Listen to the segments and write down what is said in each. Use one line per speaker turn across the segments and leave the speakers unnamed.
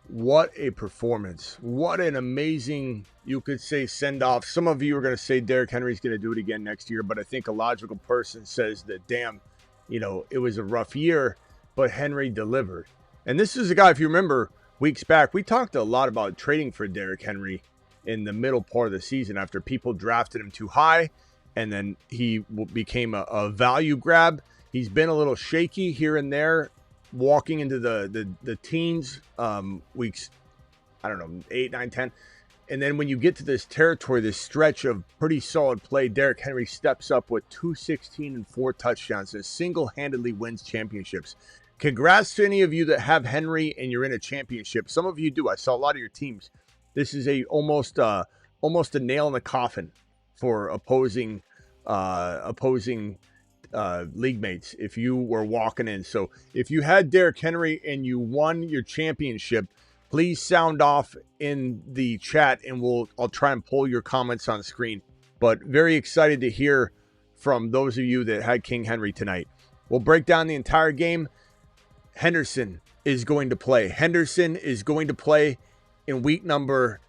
What a performance. What an amazing, you could say, send-off. Some of you are going to say Derrick Henry's going to do it again next year, but I think a logical person says that, damn, it was a rough year, but Henry delivered. And this is a guy, if you remember, weeks back, we talked a lot about trading for Derrick Henry in the middle part of the season after people drafted him too high, and then he became a value grab. He's been a little shaky here and there, walking into the teens, weeks, I don't know, 8, 9, 10. And then when you get to this territory, this stretch of pretty solid play, Derrick Henry steps up with 216 and 4 touchdowns and single-handedly wins championships. Congrats to any of you that have Henry and you're in a championship. Some of you do. I saw a lot of your teams. This is almost a nail in the coffin for opposing league mates if you were walking in. So if you had Derrick Henry and you won your championship, please sound off in the chat and I'll try and pull your comments on screen. But very excited to hear from those of you that had King Henry tonight. We'll break down the entire game. Henderson is going to play. Henderson is going to play in week number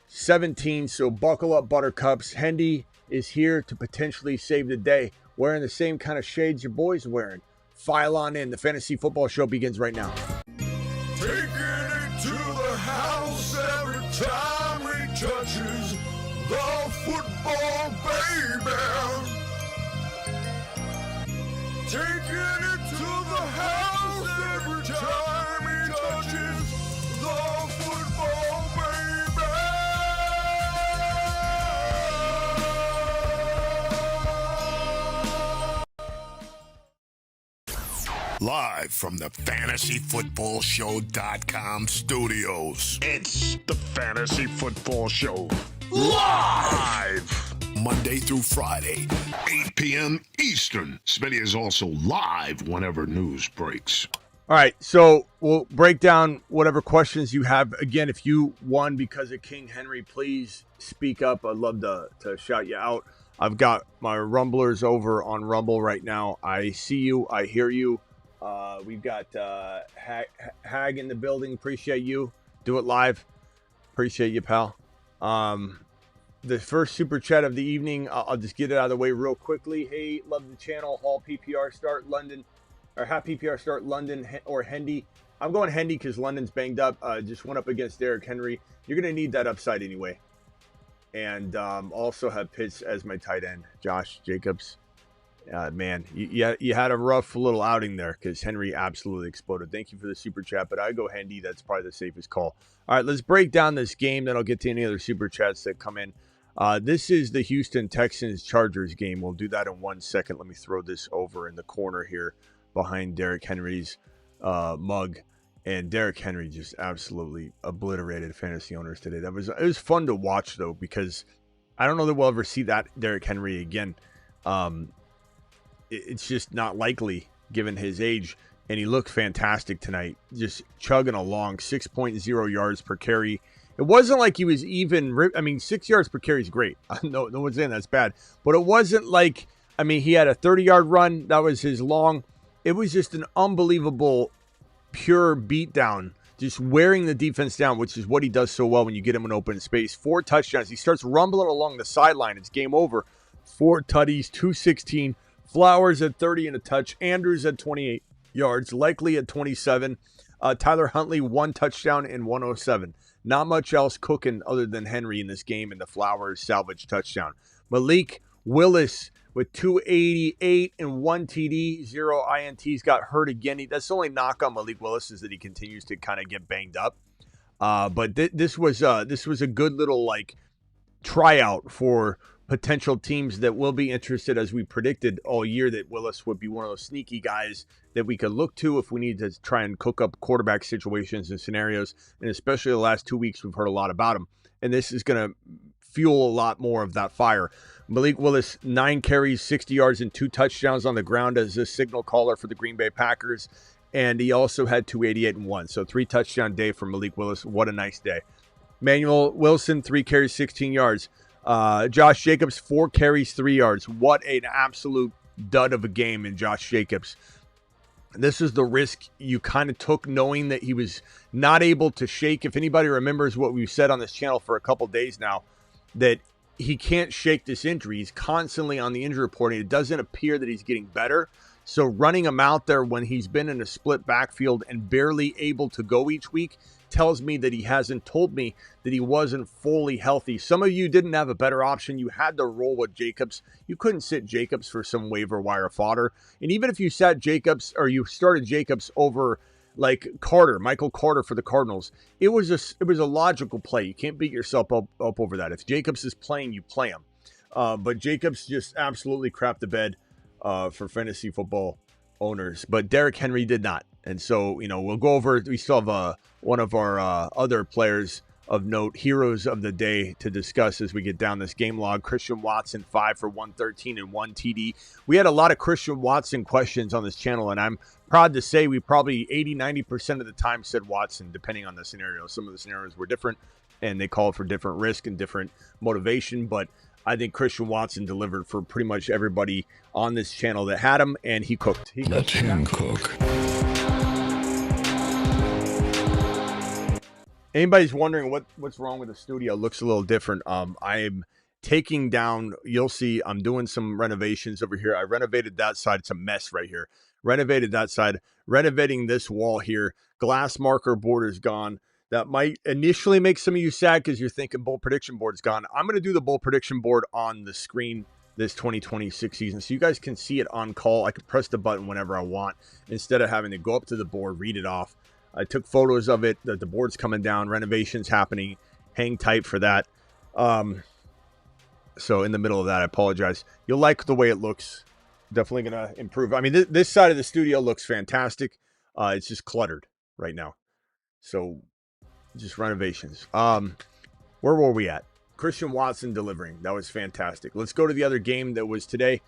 17. So buckle up, Buttercups. Hendy is here to potentially save the day, wearing the same kind of shades your boys are wearing. File on in. The Fantasy Football Show begins right now.
Taking it to the house every time he touches the football, baby. Taking it to the house every time he touches the football, baby. Live from the FantasyFootballShow.com studios. It's the Fantasy Football Show. Live! Monday through Friday, 8 p.m. Eastern. Smitty is also live whenever news breaks.
All right, so we'll break down whatever questions you have. Again, if you won because of King Henry, please speak up. I'd love to shout you out. I've got my Rumblers over on Rumble right now. I see you. I hear you. We've got Hag in the building. Appreciate you. Do it live. Appreciate you, pal. The first super chat of the evening, I'll just get it out of the way real quickly. Hey, love the channel. Hall PPR start London, or have PPR start London or Hendy. I'm going Hendy because London's banged up. Just went up against Derrick Henry. You're going to need that upside anyway. And also have Pitts as my tight end, Josh Jacobs. Man, you had a rough little outing there because Henry absolutely exploded. Thank you for the super chat, but I go Hendy. That's probably the safest call. All right, let's break down this game. Then I'll get to any other super chats that come in. This is the Houston Texans-Chargers game. We'll do that in 1 second. Let me throw this over in the corner here behind Derrick Henry's mug. And Derrick Henry just absolutely obliterated fantasy owners today. It was fun to watch, though, because I don't know that we'll ever see that Derrick Henry again. It's just not likely given his age, and he looked fantastic tonight, just chugging along, 6.0 yards per carry. It wasn't like he was even, 6 yards per carry is great. No one's saying that's bad, but it wasn't like, he had a 30-yard run. That was his long. It was just an unbelievable, pure beatdown, just wearing the defense down, which is what he does so well when you get him in open space. 4 touchdowns. He starts rumbling along the sideline. It's game over. 4 tutties, 216. Flowers at 30 and a touch. Andrews at 28 yards. Likely at 27. Tyler Huntley, 1 touchdown and 107. Not much else cooking other than Henry in this game and the Flowers salvage touchdown. Malik Willis with 288 and 1 TD, 0 INTs, got hurt again. That's the only knock on Malik Willis is that he continues to kind of get banged up. But this was a good little tryout for potential teams that will be interested, as we predicted all year, that Willis would be one of those sneaky guys that we could look to if we need to try and cook up quarterback situations and scenarios. And especially the last 2 weeks, we've heard a lot about him. And this is going to fuel a lot more of that fire. Malik Willis, 9 carries, 60 yards, and 2 touchdowns on the ground as a signal caller for the Green Bay Packers. And he also had 288 and 1. So 3 touchdown day for Malik Willis. What a nice day. Manuel Wilson, 3 carries, 16 yards. Josh Jacobs, 4 carries, 3 yards. What an absolute dud of a game in Josh Jacobs. This is the risk you kind of took, knowing that he was not able to shake. If anybody remembers what we've said on this channel for a couple days now, that he can't shake this injury. He's constantly on the injury report, and it doesn't appear that he's getting better. So running him out there when he's been in a split backfield and barely able to go each week tells me that he hasn't told me that he wasn't fully healthy. Some of you didn't have a better option. You had to roll with Jacobs. You couldn't sit Jacobs for some waiver wire fodder. And even if you sat Jacobs, or you started Jacobs over like Michael Carter for the Cardinals, it was a logical play. You can't beat yourself up over that. If Jacobs is playing, you play him. But Jacobs just absolutely crapped the bed for fantasy football owners. But Derrick Henry did not. And so, we'll go over, we still have one of our other players of note, heroes of the day, to discuss as we get down this game log. Christian Watson, 5 for 113 and 1 TD. We had a lot of Christian Watson questions on this channel, and I'm proud to say we probably 80-90% of the time said Watson, depending on the scenario. Some of the scenarios were different, and they called for different risk and different motivation, but I think Christian Watson delivered for pretty much everybody on this channel that had him, and he cooked.
Let him cook.
Anybody's wondering what's wrong with the studio? It looks a little different. I'm taking down, you'll see, I'm doing some renovations over here. I renovated that side. It's a mess right here. Renovated that side. Renovating this wall here. Glass marker board is gone. That might initially make some of you sad because you're thinking bowl prediction board's gone. I'm going to do the bowl prediction board on the screen this 2026 season, so you guys can see it on call. I can press the button whenever I want instead of having to go up to the board, read it off. I took photos of it. The board's coming down. Renovations happening. Hang tight for that. So in the middle of that, I apologize. You'll like the way it looks. Definitely going to improve. I mean, this side of the studio looks fantastic. It's just cluttered right now. So just renovations. Where were we at? Christian Watson delivering. That was fantastic. Let's go to the other game that was today.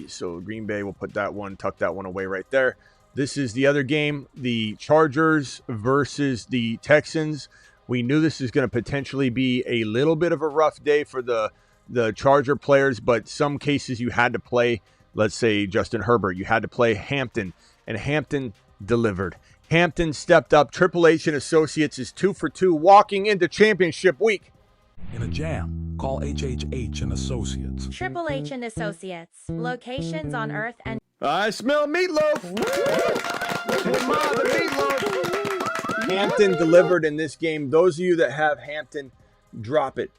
So Green Bay, we'll put that one, tuck that one away right there. This is the other game, the Chargers versus the Texans. We knew this is going to potentially be a little bit of a rough day for the Charger players, but some cases you had to play, let's say Justin Herbert. You had to play Hampton, and Hampton delivered. Hampton stepped up. Triple H and Associates is 2 for 2 walking into championship week.
In a jam, call HHH and Associates.
Triple H and Associates, locations on Earth and...
I smell meatloaf. Meatloaf. Hampton delivered in this game. Those of you that have Hampton, drop it.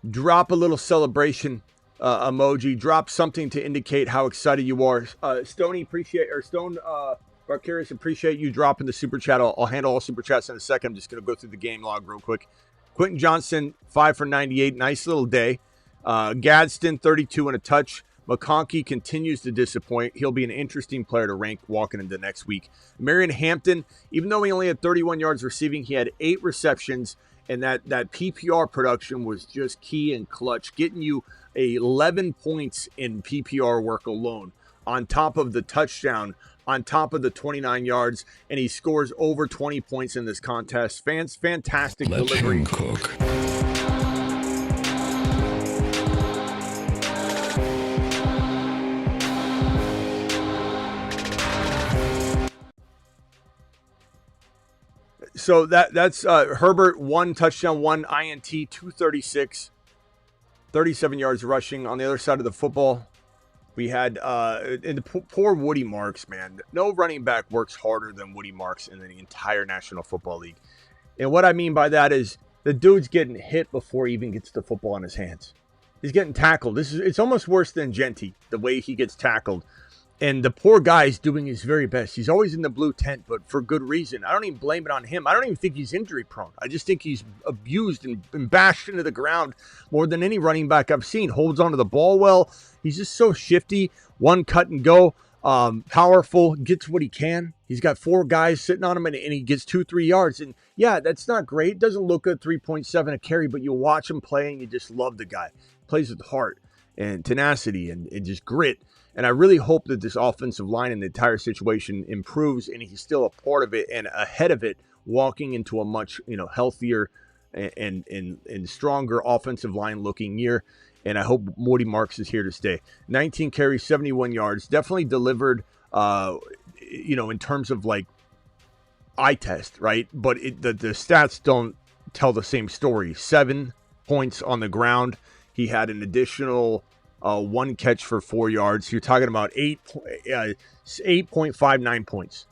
Drop a little celebration emoji. Drop something to indicate how excited you are. Stone Barcarius, appreciate you dropping the super chat. I'll handle all super chats in a second. I'm just going to go through the game log real quick. Quentin Johnson, 5 for 98. Nice little day. Gadsden, 32 and a touch. McConkey continues to disappoint. He'll be an interesting player to rank walking into next week. Marion Hampton, even though he only had 31 yards receiving, he had 8 receptions, and that PPR production was just key and clutch, getting you 11 points in PPR work alone, on top of the touchdown, on top of the 29 yards, and he scores over 20 points in this contest. Fantastic delivery.
Let him cook.
So that's Herbert, 1 touchdown, 1 INT, 236, 37 yards rushing. On the other side of the football, we had and the poor Woody Marks, man. No running back works harder than Woody Marks in the entire National Football League. And what I mean by that is the dude's getting hit before he even gets the football in his hands. He's getting tackled. It's almost worse than Genty, the way he gets tackled. And the poor guy's doing his very best. He's always in the blue tent, but for good reason. I don't even blame it on him. I don't even think he's injury prone. I just think he's abused and bashed into the ground more than any running back I've seen. Holds onto the ball well. He's just so shifty. One cut and go. Powerful. Gets what he can. He's got 4 guys sitting on him, and he gets 2-3 yards. And yeah, that's not great. Doesn't look good, 3.7 a carry, but you watch him play and you just love the guy. Plays with heart and tenacity and just grit. And I really hope that this offensive line and the entire situation improves, and he's still a part of it and ahead of it, walking into a much healthier and stronger offensive line looking year. And I hope Woody Marks is here to stay. 19 carries, 71 yards. Definitely delivered. in terms of like eye test, right? But the stats don't tell the same story. 7 points on the ground. He had an additional 1 catch for 4 yards. You're talking about 8.59 points.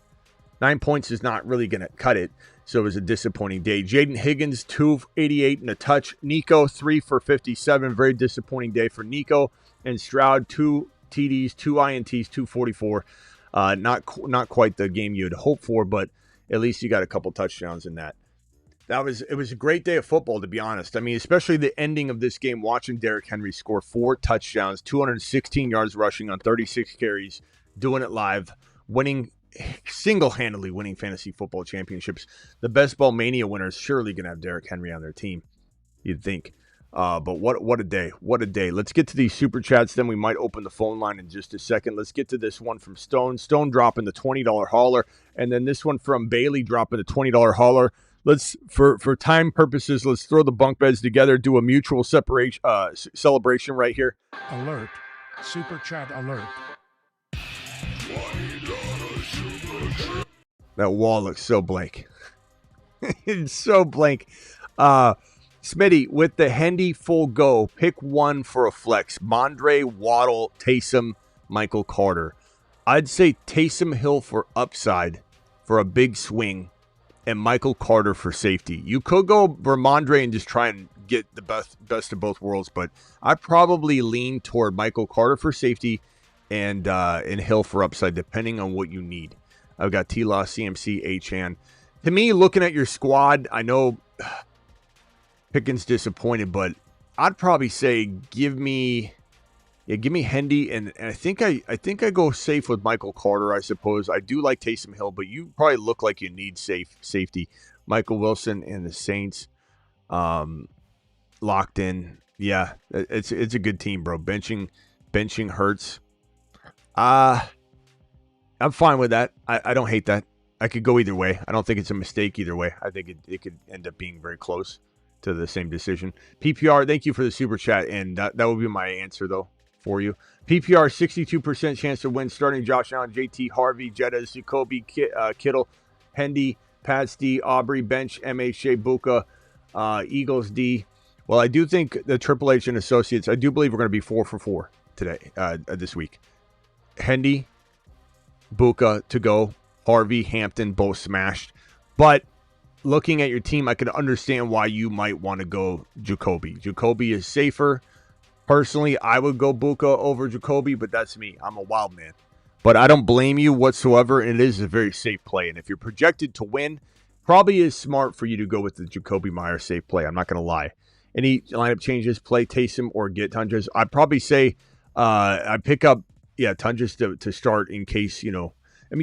9 points is not really going to cut it. So it was a disappointing day. Jaden Higgins, 288 and a touch. Nico, 3 for 57. Very disappointing day for Nico. And Stroud, 2 TDs, 2 INTs, 244. Not quite the game you'd hope for, but at least you got a couple touchdowns in that. It was a great day of football, to be honest. I mean, especially the ending of this game, watching Derrick Henry score 4 touchdowns, 216 yards rushing on 36 carries, doing it live, single-handedly winning fantasy football championships. The Best Ball Mania winners surely going to have Derrick Henry on their team, you'd think. But what a day. What a day. Let's get to these super chats, then we might open the phone line in just a second. Let's get to this one from Stone. Stone dropping the $20 hauler, and then this one from Bailey dropping the $20 hauler. Let's, for time purposes, let's throw the bunk beds together, do a mutual separation celebration right here.
Alert. Super chat alert.
That wall looks so blank. It's so blank. Smitty, with the Hendy full go, pick one for a flex. Mondre, Waddle, Taysom, Michael Carter. I'd say Taysom Hill for upside for a big swing, and Michael Carter for safety. You could go Ramondre and just try and get the best of both worlds, but I probably lean toward Michael Carter for safety and Hill for upside, depending on what you need. I've got T-Law, CMC, H-Han. To me, looking at your squad, I know Pickens disappointed, but I'd probably say give me Hendy, and I think I go safe with Michael Carter, I suppose. I do like Taysom Hill, but you probably look like you need safety. Michael Wilson and the Saints locked in. Yeah, it's a good team, bro. Benching Hurts. I'm fine with that. I don't hate that. I could go either way. I don't think it's a mistake either way. I think it could end up being very close to the same decision. PPR, thank you for the super chat, and that would be my answer, though, for you. PPR, 62% chance to win, starting Josh Allen, JT, Harvey, Jettas, Jacoby, Kittle, Hendy, Pats D, Aubrey, Bench, MHJ, Buka, Eagles D. Well, I do think the Triple H and Associates, I do believe we're going to be 4 for 4 today, this week. Hendy, Buka to go, Harvey, Hampton, both smashed. But looking at your team, I can understand why you might want to go Jacoby. Jacoby is safer. Personally, I would go Buka over Jacoby, but that's me. I'm a wild man. But I don't blame you whatsoever, and it is a very safe play. And if you're projected to win, probably is smart for you to go with the Jacoby Myers safe play. I'm not going to lie. Any lineup changes, play Taysom or get Tunjas. I'd probably say I pick up, Tunjas to start in case,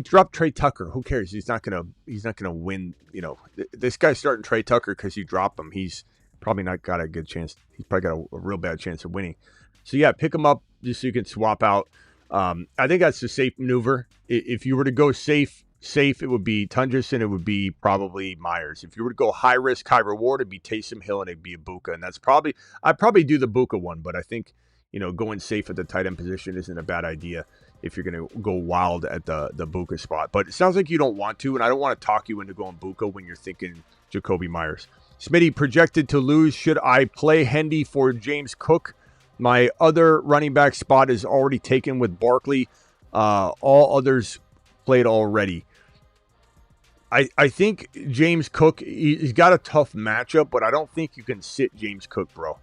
drop Trey Tucker. Who cares? He's not gonna win. This guy's starting Trey Tucker because you drop him. He's probably not got a good chance. He's probably got a real bad chance of winning. So yeah, pick him up just so you can swap out. I think that's a safe maneuver. If you were to go safe, it would be Tunjas and it would be probably Myers. If you were to go high risk, high reward, it'd be Taysom Hill and it'd be a Buka. And I'd probably do the Buka one, but I think, going safe at the tight end position isn't a bad idea if you're going to go wild at the Buka spot. But it sounds like you don't want to, and I don't want to talk you into going Buka when you're thinking Jacoby Myers. Smitty, projected to lose. Should I play Hendy for James Cook? My other running back spot is already taken with Barkley. All others played already. I think James Cook, he's got a tough matchup, but I don't think you can sit James Cook, bro.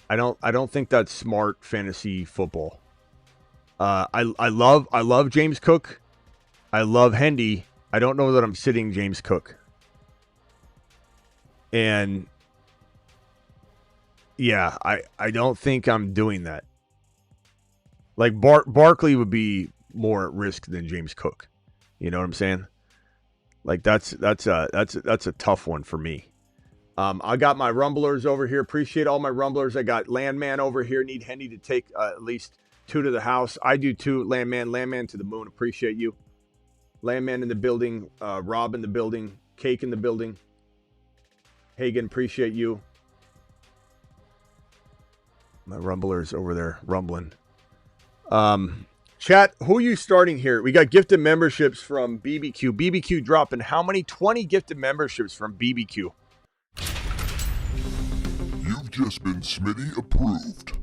I don't think that's smart fantasy football. I love James Cook. I love Hendy. I don't know that I'm sitting James Cook. And yeah, I don't think I'm doing that. Like Barkley would be more at risk than James Cook. You know what I'm saying? Like that's a tough one for me. I got my Rumblers over here. Appreciate all my Rumblers. I got Landman over here. Need Hendy to take at least 2 to the house. I do too. Landman to the moon. Appreciate you. Landman in the building. Rob in the building. Cake in the building. Hagen, appreciate you. My Rumblers over there rumbling. Chat, who are you starting here? We got gifted memberships from BBQ. BBQ dropping how many? 20 gifted memberships from BBQ.
You've just been Smitty approved.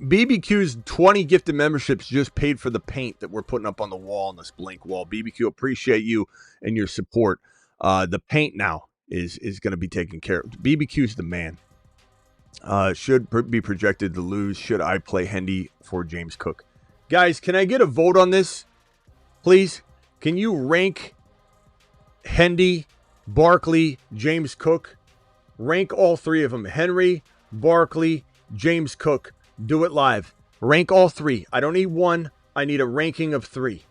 BBQ's 20 gifted memberships just paid for the paint that we're putting up on the wall, on this blank wall. BBQ, appreciate you and your support. The paint now is going to be taken care of. BBQ's the man. Should be projected to lose. Should I play Hendy for James Cook? Guys, can I get a vote on this, please? Can you rank Hendy, Barkley, James Cook? Rank all three of them. Henry, Barkley, James Cook. Do it live. Rank all three. I don't need one. I need a ranking of three.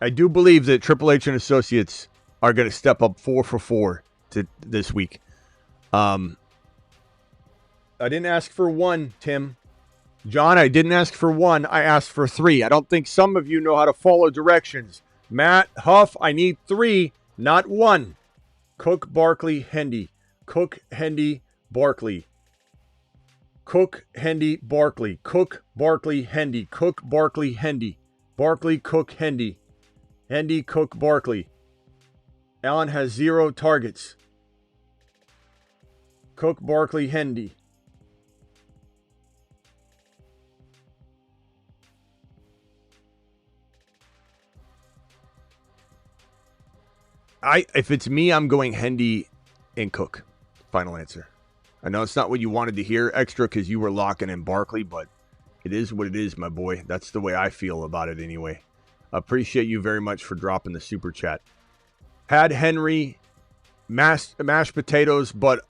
I do believe that Triple H and Associates are going to step up 4 for 4 this week. I didn't ask for one, Tim. John, I didn't ask for one. I asked for 3. I don't think some of you know how to follow directions. Matt, Huff, I need 3, not 1. Cook, Barkley, Hendy. Cook, Hendy, Barkley. Cook, Hendy, Barkley. Cook, Barkley, Hendy. Cook, Barkley, Hendy. Barkley, Cook, Hendy. Hendy, Cook, Barkley. Allen has 0 targets. Cook, Barkley, Hendy. If it's me, I'm going Hendy and Cook. Final answer. I know it's not what you wanted to hear extra because you were locking in Barkley, but it is what it is, my boy. That's the way I feel about it anyway. Appreciate you very much for dropping the super chat. Had Henry, mashed potatoes, but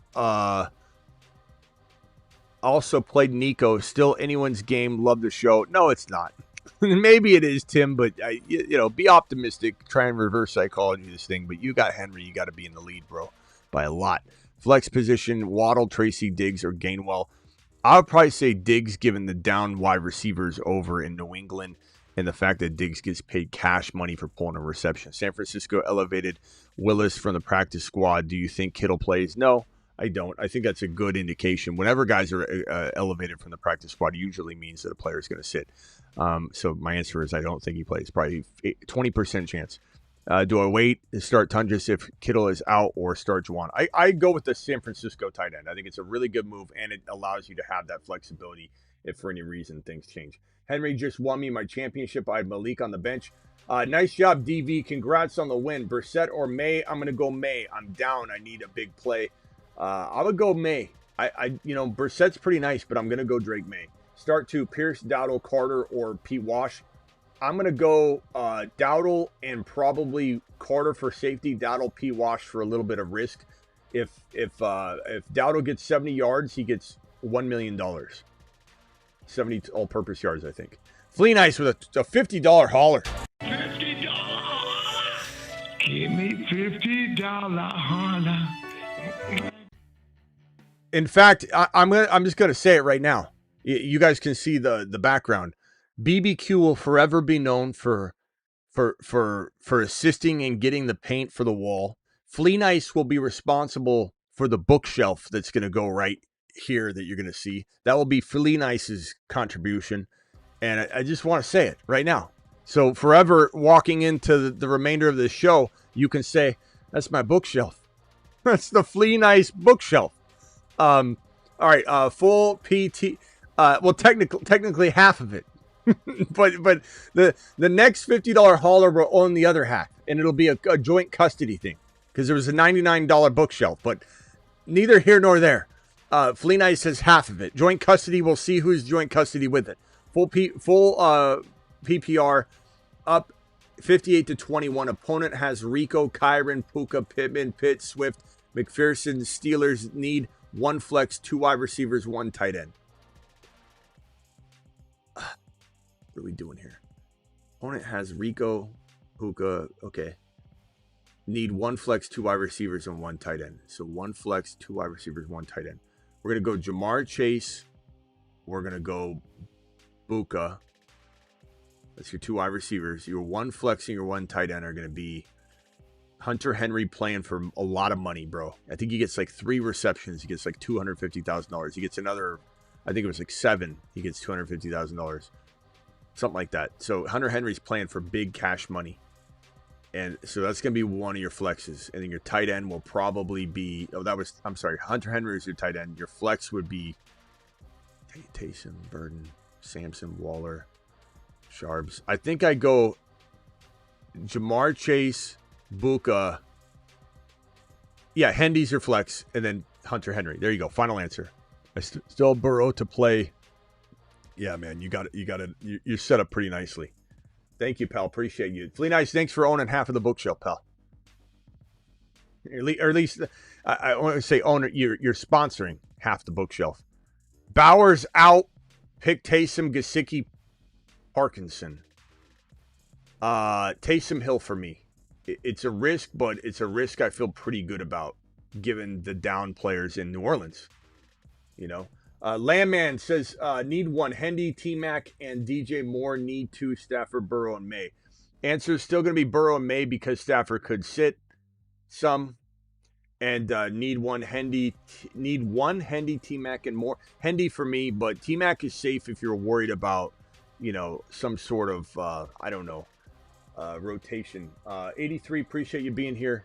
also played Nico. Still anyone's game. Love the show. No, it's not. Maybe it is, Tim, but be optimistic. Try and reverse psychology this thing. But you got Henry. You got to be in the lead, bro, by a lot. Flex position, Waddle, Tracy, Diggs, or Gainwell. I would probably say Diggs, given the down wide receivers over in New England and the fact that Diggs gets paid cash money for pulling a reception. San Francisco elevated Willis from the practice squad. Do you think Kittle plays? No, I don't. I think that's a good indication. Whenever guys are elevated from the practice squad, it usually means that a player is going to sit. So my answer is I don't think he plays. Probably 20% chance. Do I wait to start Tundras if Kittle is out or start Juwan? I go with the San Francisco tight end. I think it's a really good move, and it allows you to have that flexibility if for any reason things change. Henry just won me my championship. I had Malik on the bench. Nice job, DV. Congrats on the win. Brissett or May? I'm going to go May. I'm down. I need a big play. I would go May. Brissett's pretty nice, but I'm going to go Drake May. Start 2, Pierce, Dowdle, Carter, or Pete Wash. I'm going to go Dowdle and probably Carter for safety. Dowdle, Pete Wash for a little bit of risk. If Dowdle gets 70 yards, he gets $1 million. 70 all-purpose yards, I think. Flea Nice with a $50 hauler.
$50. Give me $50 holler.
In fact, I'm just gonna say it right now. You guys can see the background. BBQ will forever be known for assisting in getting the paint for the wall. Flea Nice will be responsible for the bookshelf that's gonna go right here that you're gonna see. That will be Flea Nice's contribution, and I just want to say it right now. So forever walking into the remainder of this show, you can say that's my bookshelf. That's the Flea Nice bookshelf. All right, full PT. Well, technically half of it, but the next $50 hauler will own the other half, and it'll be a joint custody thing because there was a $99 bookshelf, but neither here nor there. Flea Nice has half of it. Joint custody. We'll see who's joint custody with it. Full PPR up 58-21. Opponent has Rico, Kyron, Puka, Pittman, Pitt, Swift, McPherson. Steelers need 1 flex, 2 wide receivers, 1 tight end. What are we doing here? Opponent has Rico, Puka. Okay. Need 1 flex, 2 wide receivers, and 1 tight end. So 1 flex, 2 wide receivers, 1 tight end. We're going to go Jamar Chase. We're going to go Puka. That's your 2 wide receivers. Your 1 flex and your 1 tight end are going to be Hunter Henry playing for a lot of money, bro. I think he gets like 3 receptions. He gets like $250,000. He gets another, I think it was like 7. He gets $250,000. Something like that. So Hunter Henry's playing for big cash money. And so that's going to be one of your flexes. And then your tight end will probably be, Hunter Henry is your tight end. Your flex would be Taysom, Burden, Sampson, Waller, Sharps. I think I go Jamar Chase, Buka. Yeah, Hendy's your flex, and then Hunter Henry. There you go. Final answer. I still Burrow to play. Yeah, man, you're set up pretty nicely. Thank you, pal. Appreciate you. Flea Nice, thanks for owning half of the bookshelf, pal. Or at least, I want to say owner. You're sponsoring half the bookshelf. Bowers out. Pick Taysom, Gesicki, Parkinson. Taysom Hill for me. It's a risk, but it's a risk I feel pretty good about given the down players in New Orleans. You know, Landman says, need 1 Hendy, T-Mac, and DJ Moore. Need 2 Stafford, Burrow, and May. Answer is still going to be Burrow and May because Stafford could sit some. And need 1 Hendy, T-Mac, and Moore. Hendy for me, but T-Mac is safe if you're worried about, some sort of, rotation. 83, appreciate you being here.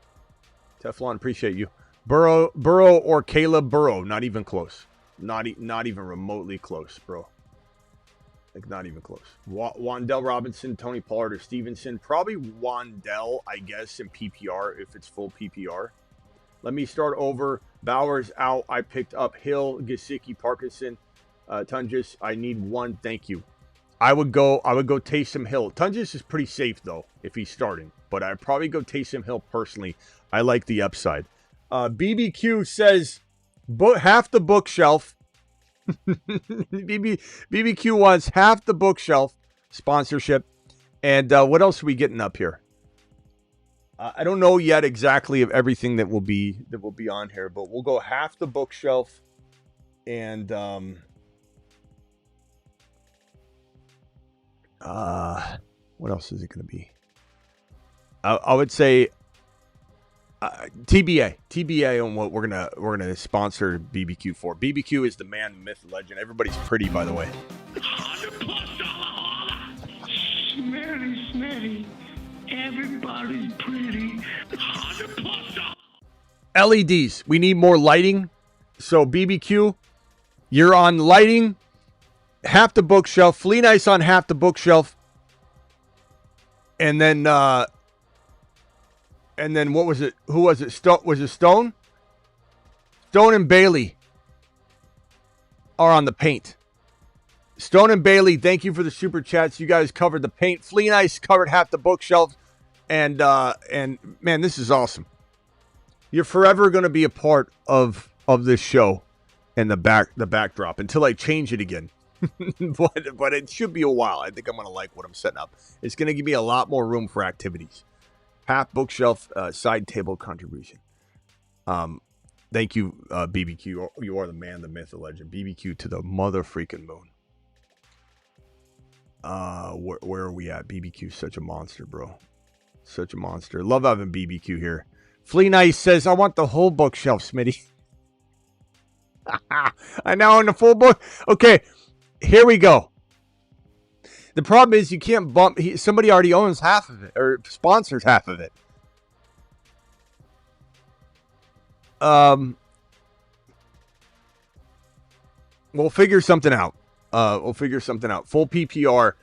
Teflon, appreciate you. Burrow or Caleb Burrow, not even close. Not even remotely close, bro. Like, not even close. Wandell Robinson, Tony Pollard, or Stevenson. Probably Wandell, I guess, in PPR, if it's full PPR. Let me start over. Bowers out. I picked up Hill, Gesicki, Parkinson, Tunges. I need 1. Thank you. I would go Taysom Hill. Tunges is pretty safe though if he's starting, but I'd probably go Taysom Hill personally. I like the upside. BBQ says half the bookshelf. BBQ wants half the bookshelf sponsorship. And what else are we getting up here? I don't know yet exactly of everything that will be on here, but we'll go half the bookshelf and what else is it going to be? I would say TBA on what we're gonna sponsor BBQ for. BBQ is the man, the myth, the legend. Everybody's pretty, by the way.
Smitty. Everybody's pretty.
LEDs. We need more lighting. So BBQ, you're on lighting. Half the bookshelf. Flea Nice on half the bookshelf. And then what was it? Who was it? Was it Stone? Stone and Bailey are on the paint. Stone and Bailey, thank you for the super chats. You guys covered the paint. Flea Nice covered half the bookshelf. And man, this is awesome. You're forever going to be a part of this show and the backdrop until I change it again. but it should be a while. I think I'm going to like what I'm setting up. It's going to give me a lot more room for activities. Half bookshelf, side table contribution. Thank you, BBQ. You are the man, the myth, the legend. BBQ to the mother freaking moon. Where are we at? BBQ, such a monster, bro. Such a monster. Love having BBQ here. Flea Nice says, I want the whole bookshelf, Smitty. I now own the full book. Okay, here we go. The problem is you can't bump. Somebody already owns half of it or sponsors half of it. We'll figure something out. Full PPR.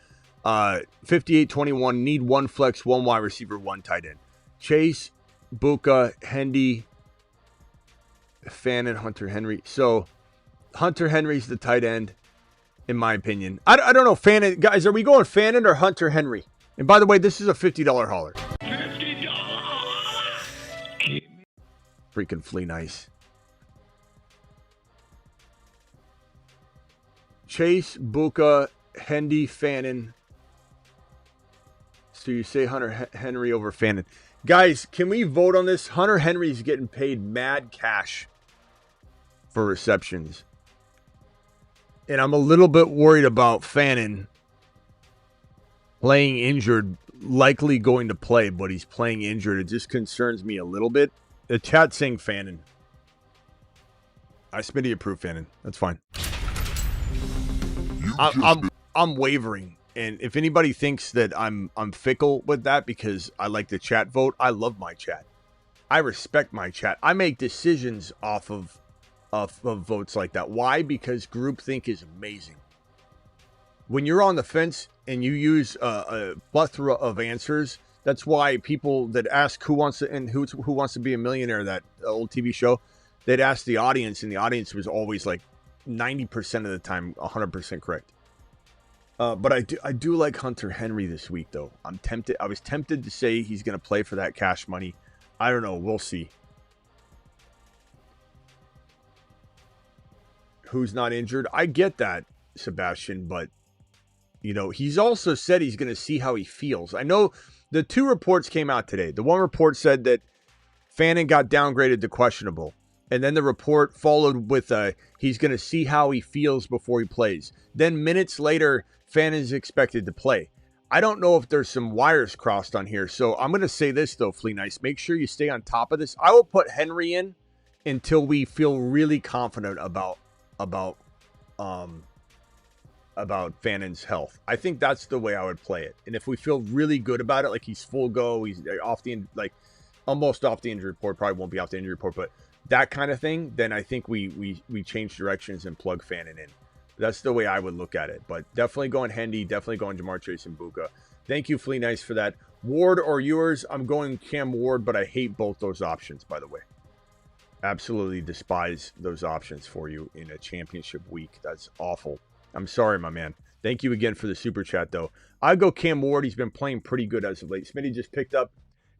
58-21. Need 1 flex, 1 wide receiver, 1 tight end. Chase, Buka, Hendy, Fannin, Hunter Henry. So Hunter Henry's the tight end, in my opinion. I don't know, Fannin. Guys, are we going Fannin or Hunter Henry? And by the way, this is a $50 hauler.
$50.
Freaking Flea Nice. Chase, Buka, Hendy, Fannin. So you say Hunter Henry over Fannin. Guys, can we vote on this? Hunter Henry's getting paid mad cash for receptions. And I'm a little bit worried about Fannin playing injured, likely going to play, but he's playing injured. It just concerns me a little bit. The chat saying Fannin. I Smitty approve Fannin. That's fine. I'm wavering, and if anybody thinks that I'm fickle with that because I like the chat vote, I love my chat. I respect my chat. I make decisions off of votes like that. Why? Because groupthink is amazing. When you're on the fence and you use a plethora of answers, that's why people that ask who wants to be a millionaire, that old TV show, they'd ask the audience, and the audience was always like 90% of the time 100% correct. But I do like Hunter Henry this week, though. I was tempted to say he's going to play for that cash money. I don't know. We'll see. Who's not injured? I get that, Sebastian, but he's also said he's going to see how he feels. I know the two reports came out today. The one report said that Fannin got downgraded to questionable. And then the report followed with he's going to see how he feels before he plays. Then minutes later, Fannin is expected to play. I don't know if there's some wires crossed on here. So I'm going to say this, though, Flea Nice. Make sure you stay on top of this. I will put Henry in until we feel really confident about Fannin's health. I think that's the way I would play it. And if we feel really good about it, like he's full go, he's almost off the injury report, probably won't be off the injury report, but that kind of thing, then I think we change directions and plug Fannin in. That's the way I would look at it. But definitely going Hendy, definitely going Jamar Chase and Buka. Thank you, Flea Nice, for that. Ward or yours? I'm going Cam Ward, but I hate both those options, by the way. Absolutely despise those options for you in a championship week. That's awful. I'm sorry, my man. Thank you again for the super chat, though. I go Cam Ward. He's been playing pretty good as of late. Smitty just picked up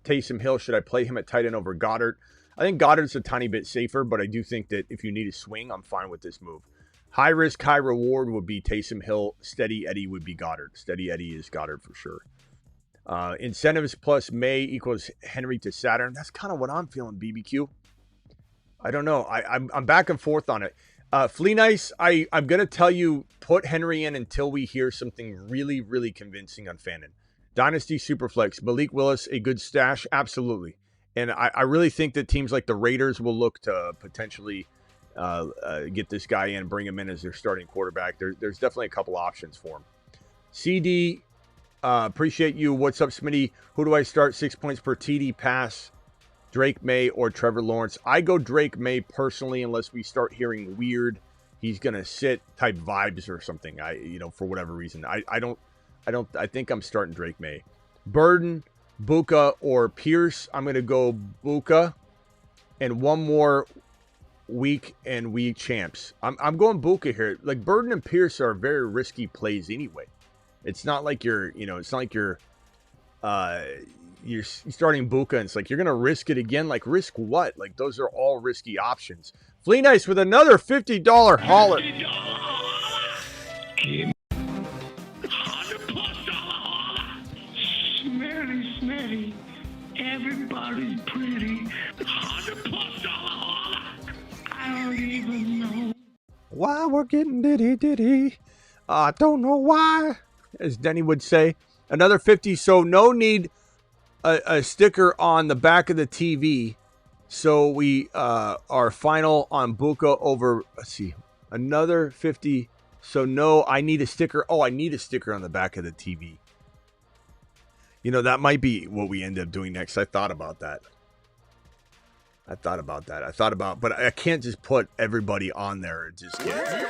Taysom Hill. Should I play him at tight end over Goddard? I think Goddard's a tiny bit safer, but I do think that if you need a swing, I'm fine with this move. High risk, high reward would be Taysom Hill. Steady Eddie would be Goddard. Steady Eddie is Goddard for sure. Incentives plus May equals Henry to Saturn. That's kind of what I'm feeling, BBQ. I don't know. I'm back and forth on it. Flea Nice, I'm going to tell you, put Henry in until we hear something really, really convincing on Fannin. Dynasty Superflex, Malik Willis, a good stash? Absolutely. And I really think that teams like the Raiders will look to potentially get this guy in, bring him in as their starting quarterback. There's definitely a couple options for him. CD, appreciate you. What's up, Smitty? Who do I start? 6 points per TD pass, Drake May or Trevor Lawrence? I go Drake May personally, unless we start hearing weird, he's going to sit type vibes or something. For whatever reason, I think I'm starting Drake May. Burden, Buka or Pierce. I'm going to go Buka, and one more week and we champs. I'm going Buka here. Like, Burden and Pierce are very risky plays anyway. It's not like you're starting Buka and it's like you're going to risk it again. Like, risk what? Like, those are all risky options. Flea Nice with another $50 holler.
Smitty, everybody's pretty. $100+ holler. I don't even know
why we're getting ditty. I don't know why, as Denny would say. Another 50. So no need a sticker on the back of the TV. So we are final on Buka over. Let's see, another 50. So no, I need a sticker. Oh, I need a sticker on the back of the TV. That might be what we end up doing next. I thought about that. But I can't just put everybody on there and just get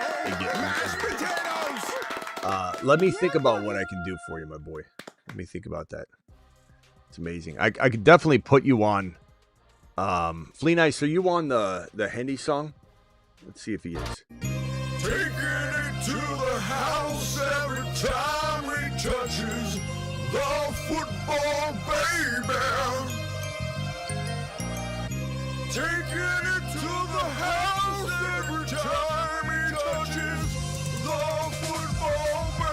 let me think about what I can do for you, my boy. Let me think about that. It's amazing. I could definitely put you on. Flea Nice, are you on the Hendy song? Let's see if he is.
Taking it to the house every time he touches the football, baby. Taking it to the house every time he touches the football, baby.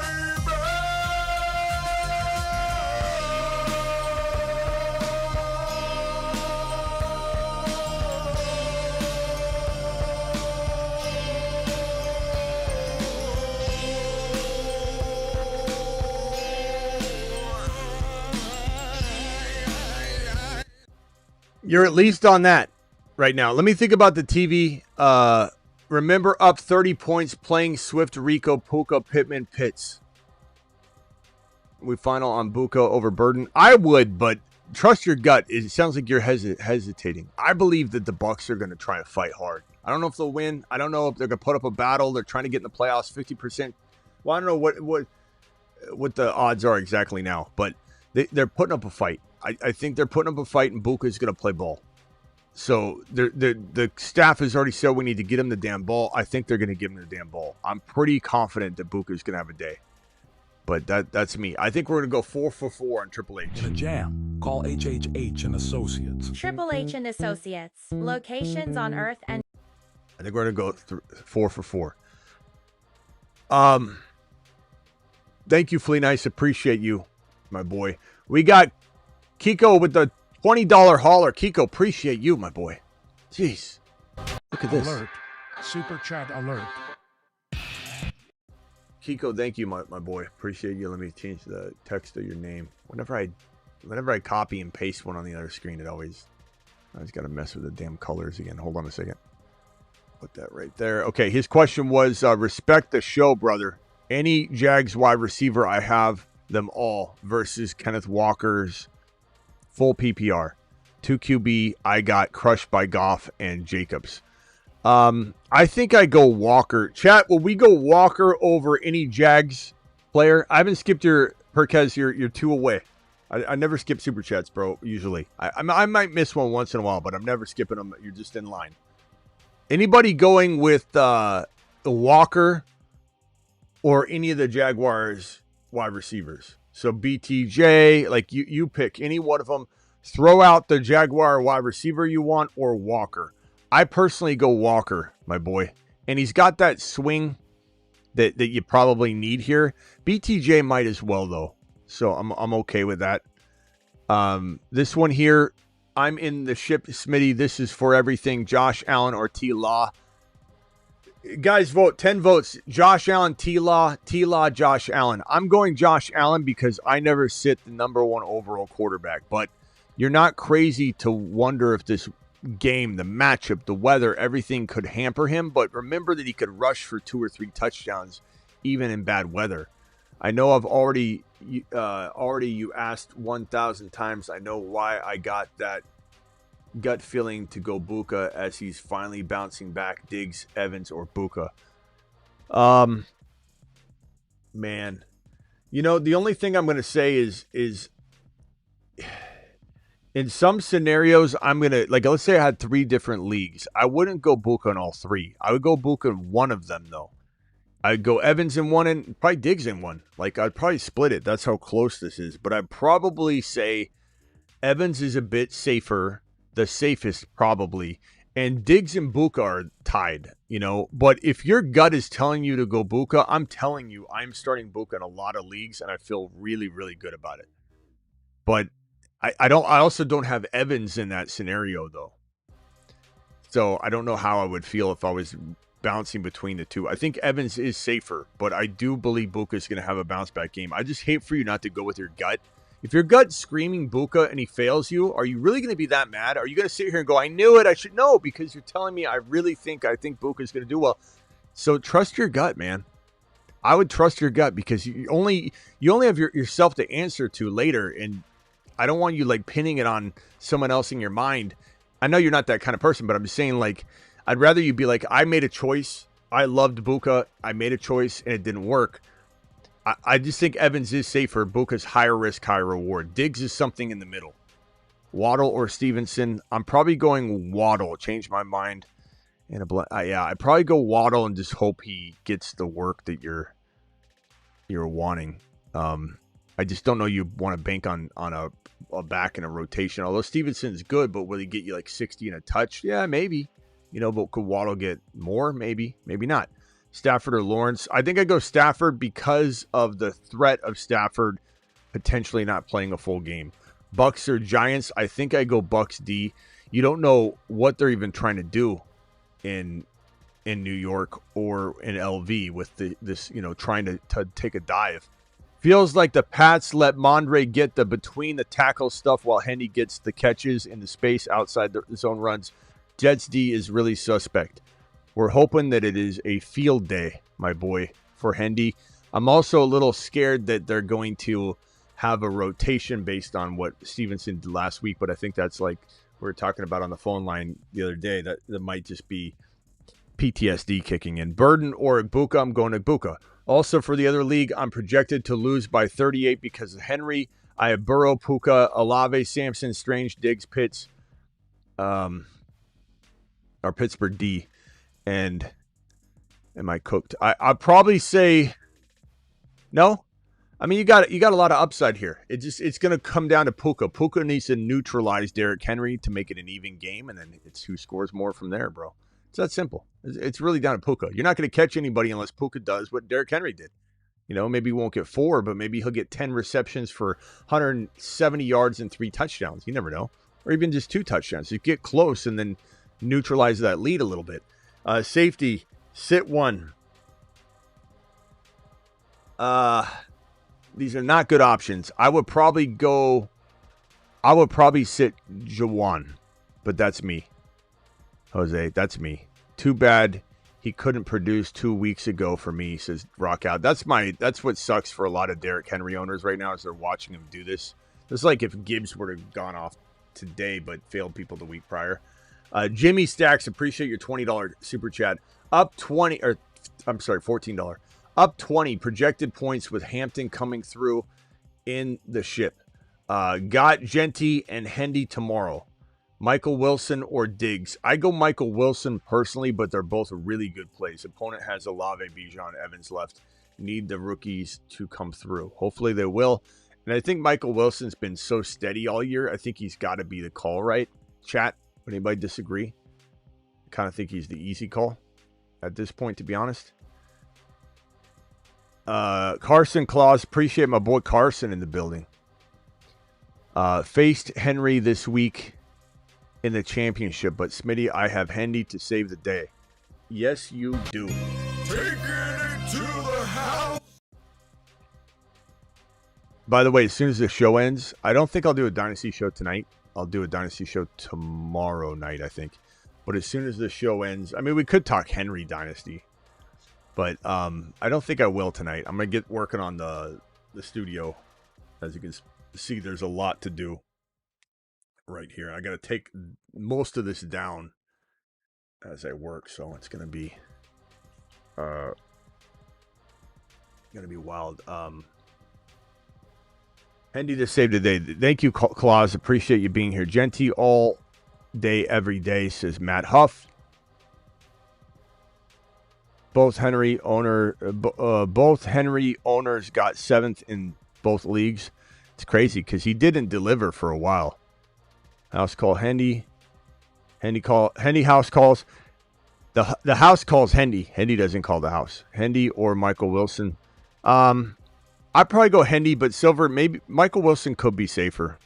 You're at least on that right now. Let me think about the TV. Remember up 30 points playing Swift, Rico, Puka, Pittman, Pitts. We final on Buka over Burden. I would, but trust your gut. It sounds like you're hesitating. I believe that the Bucs are going to try to fight hard. I don't know if they'll win. I don't know if they're going to put up a battle. They're trying to get in the playoffs 50%. Well, I don't know what the odds are exactly now, but they're putting up a fight. I think they're putting up a fight, and Buka is going to play ball. So the staff has already said we need to get him the damn ball. I think they're going to give him the damn ball. I'm pretty confident that Buka is going to have a day. But that's me. I think we're going to go 4 for 4 on Triple H.
In a jam, call HHH and Associates.
Triple H and Associates. Locations on Earth and...
I think we're going to go 4 for 4. Thank you, Flea Nice. Appreciate you, my boy. We got Kiko with the $20 hauler. Kiko, appreciate you, my boy. Jeez. Look at this.
Alert. Super chat alert.
Kiko, thank you, my boy. Appreciate you. Let me change the text of your name. Whenever I copy and paste one on the other screen, I always got to mess with the damn colors again. Hold on a second. Put that right there. Okay, his question was, respect the show, brother. Any Jags wide receiver, I have them all versus Kenneth Walker's full PPR. 2 QB, I got crushed by Goff and Jacobs. I think I go Walker. Chat, will we go Walker over any Jags player? I haven't skipped your Perkez. You're 2 away. I never skip super chats, bro. Usually, I might miss one once in a while, but I'm never skipping them. You're just in line. Anybody going with the Walker or any of the Jaguars wide receivers? So BTJ, like you pick any one of them. Throw out the Jaguar wide receiver you want or Walker. I personally go Walker, my boy. And he's got that swing that you probably need here. BTJ might as well, though. So I'm okay with that. This one here, I'm in the ship, Smitty. This is for everything. Josh Allen or T-Law. Guys, vote. 10 votes. Josh Allen, T-Law, Josh Allen. I'm going Josh Allen because I never sit the number 1 overall quarterback. But you're not crazy to wonder if this game, the matchup, the weather, everything could hamper him. But remember that he could rush for 2 or 3 touchdowns even in bad weather. I know I've already you asked 1,000 times. I know why I got that gut feeling to go Buka as he's finally bouncing back. Diggs, Evans, or Buka. Man, the only thing I'm going to say is in some scenarios, I'm going to, let's say I had 3 different leagues. I wouldn't go Buka in all 3. I would go Buka in one of them, though. I'd go Evans in one and probably Diggs in one. I'd probably split it. That's how close this is. But I'd probably say Evans is a bit safer, the safest probably. And Diggs and Buka are tied, But if your gut is telling you to go Buka, I'm telling you, I'm starting Buka in a lot of leagues, and I feel really, really good about it. But I also don't have Evans in that scenario, though. So I don't know how I would feel if I was bouncing between the two. I think Evans is safer, but I do believe Buka is going to have a bounce back game. I just hate for you not to go with your gut. If your gut's screaming Buka and he fails you, are you really going to be that mad? Are you going to sit here and go, I knew it, I should know, because you're telling me I think Buka is going to do well. So trust your gut, man. I would trust your gut because you only have yourself to answer to later, and I don't want you pinning it on someone else in your mind. I know you're not that kind of person, but I'm just saying I'd rather you be I made a choice. I loved Buka. I made a choice and it didn't work. I just think Evans is safer. Buka's higher risk, higher reward. Diggs is something in the middle. Waddle or Stevenson. I'm probably going Waddle. Change my mind. I'd probably go Waddle and just hope he gets the work that you're wanting. I just don't know you want to bank on a back in a rotation. Although Stevenson's good, but will he get you 60 and a touch? Yeah, maybe. But could Waddle get more? Maybe. Maybe not. Stafford or Lawrence? I think I go Stafford because of the threat of Stafford potentially not playing a full game. Bucks or Giants? I think I go Bucks D. You don't know what they're even trying to do in New York or in LV with this trying to take a dive. Feels like the Pats let Mondre get the between the tackle stuff while Hendy gets the catches in the space outside the zone runs. Jets D is really suspect. We're hoping that it is a field day, my boy, for Hendy. I'm also a little scared that they're going to have a rotation based on what Stevenson did last week, but I think that's like we were talking about on the phone line the other day. That might just be PTSD kicking in. Burden or Ibuka, I'm going to Ibuka. Also, for the other league, I'm projected to lose by 38 because of Henry. I have Burrow, Puka, Olave, Sampson, Strange, Diggs, Pitts, or Pittsburgh D. And am I cooked? I'd probably say no. I mean, you got a lot of upside here. It's going to come down to Puka. Puka needs to neutralize Derrick Henry to make it an even game, and then it's who scores more from there, bro. It's that simple. It's really down to Puka. You're not going to catch anybody unless Puka does what Derrick Henry did. Maybe he won't get 4, but maybe he'll get 10 receptions for 170 yards and 3 touchdowns. You never know. Or even just 2 touchdowns. You get close and then neutralize that lead a little bit. Safety, sit 1. These are not good options. I would probably sit Jawan, but that's me. Jose, that's me. Too bad he couldn't produce 2 weeks ago for me, says Rock Out. That's what sucks for a lot of Derrick Henry owners right now is they're watching him do this. It's like if Gibbs would have gone off today but failed people the week prior. Jimmy Stacks, appreciate your $20 super chat. $14. Up 20 projected points with Hampton coming through in the ship. Got Genty and Hendy tomorrow. Michael Wilson or Diggs. I go Michael Wilson personally, but they're both really good plays. Opponent has Olave, Bijan, Evans left. Need the rookies to come through. Hopefully they will. And I think Michael Wilson's been so steady all year. I think he's got to be the call, right? Chat, would anybody disagree? I kind of think he's the easy call at this point, to be honest. Carson Claus, appreciate my boy Carson in the building. Faced Henry this week in the championship, but Smitty, I have Hendy to save the day. Yes, you do.
Taking it to the house.
By the way, as soon as the show ends, I don't think I'll do a Dynasty show tonight. I'll do a Dynasty show tomorrow night, I think. But as soon as the show ends, I mean, we could talk Henry Dynasty. But I don't think I will tonight. I'm going to get working on the studio. As you can see, there's a lot to do right here. I got to take most of this down as I work, so it's going to be wild. Hendy to save today. Thank you, Claus. Appreciate you being here. Genty all day, every day, says Matt Huff. Both Henry owners got 7th in both leagues. It's crazy because he didn't deliver for a while. House call Hendy. Hendy house calls. The house calls Hendy. Hendy doesn't call the house. Hendy or Michael Wilson. I'd probably go Hendy, but Silver, maybe Michael Wilson could be safer.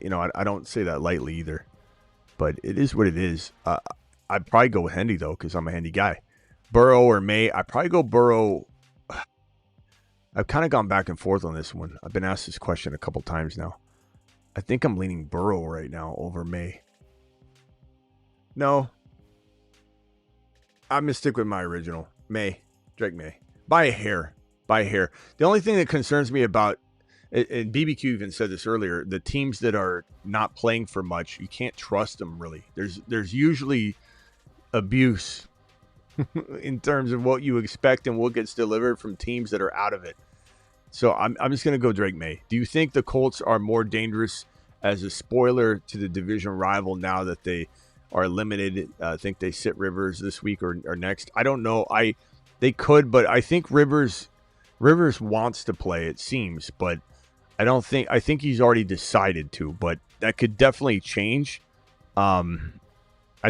I don't say that lightly either, but it is what it is. I'd probably go with Hendy though, because I'm a Hendy guy. Burrow or May, I'd probably go Burrow. I've kind of gone back and forth on this one. I've been asked this question a couple times now. I think I'm leaning Burrow right now over May. No. I'm going to stick with my original. May. Drake May. By a hair. The only thing that concerns me about, and BBQ even said this earlier, the teams that are not playing for much, you can't trust them really. There's usually abuse in terms of what you expect and what gets delivered from teams that are out of it. So I'm just going to go Drake May. Do you think the Colts are more dangerous as a spoiler to the division rival now that they are limited? I think they sit Rivers this week or next. I don't know. They could, but I think Rivers wants to play, it seems, but I think he's already decided to, but that could definitely change. I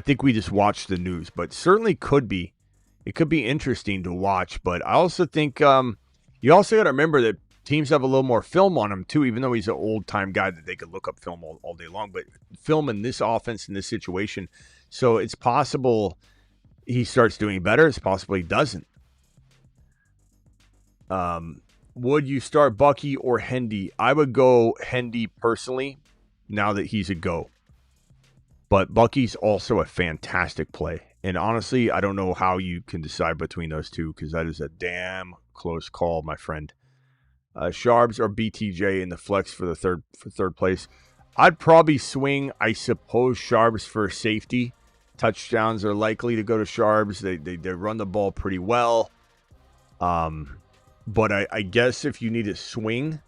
think we just watched the news, but certainly could be. It could be interesting to watch, but I also think you also got to remember that teams have a little more film on him too, even though he's an old-time guy that they could look up film all day long, but film in this offense, in this situation. So it's possible he starts doing better. It's possible he doesn't. Would you start Bucky or Hendy? I would go Hendy personally now that he's a go. But Bucky's also a fantastic play. And honestly, I don't know how you can decide between those two because that is a damn close call, my friend. Sharbs or BTJ in the flex for third place. I'd probably swing, I suppose, Sharbs for safety. Touchdowns are likely to go to Sharbs. They run the ball pretty well. But I guess if you need a swing,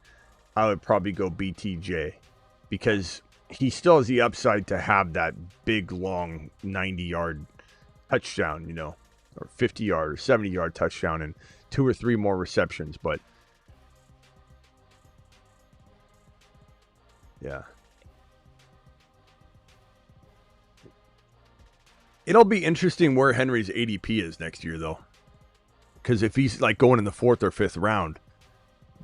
I would probably go BTJ because he still has the upside to have that big, long 90-yard touchdown, or 50-yard or 70-yard touchdown and 2 or 3 more receptions. But, yeah. It'll be interesting where Henry's ADP is next year, though. Because if he's like going in the 4th or 5th round,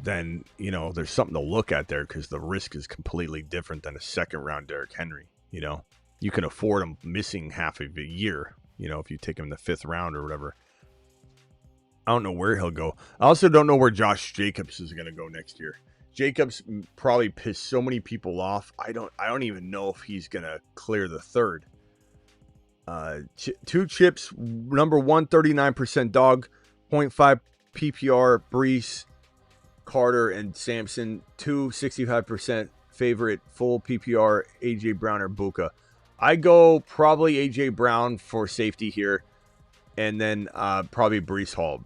then, there's something to look at there because the risk is completely different than a 2nd-round Derrick Henry. You can afford him missing half of a year, if you take him in the 5th round or whatever. I don't know where he'll go. I also don't know where Josh Jacobs is going to go next year. Jacobs probably pissed so many people off. I don't even know if he's going to clear the 3rd. 2 chips, number 1, 39% dog, 0.5 PPR, Brees, Carter, and Sampson. 2, 65% favorite, full PPR, AJ Brown or Buka. I go probably AJ Brown for safety here, and then probably Brees Hall.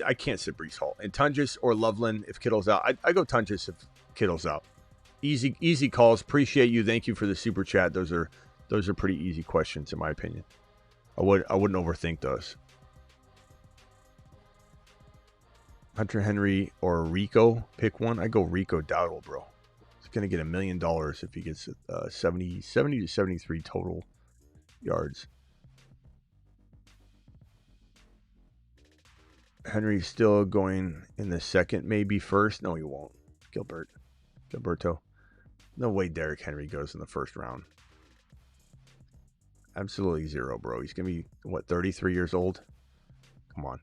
I can't sit Brees Hall. And Tunges or Loveland if Kittle's out. I go Tunges if Kittle's out. Easy calls. Appreciate you. Thank you for the super chat. Those are pretty easy questions in my opinion. I wouldn't overthink those. Hunter Henry or Rico, pick one. I go Rico Dowdle, bro. He's going to get $1 million if he gets 70 to 73 total yards. Henry's still going in the 2nd, maybe 1st. No, he won't. Gilberto. No way Derrick Henry goes in the 1st round. Absolutely zero, bro. He's going to be, 33 years old? Come on.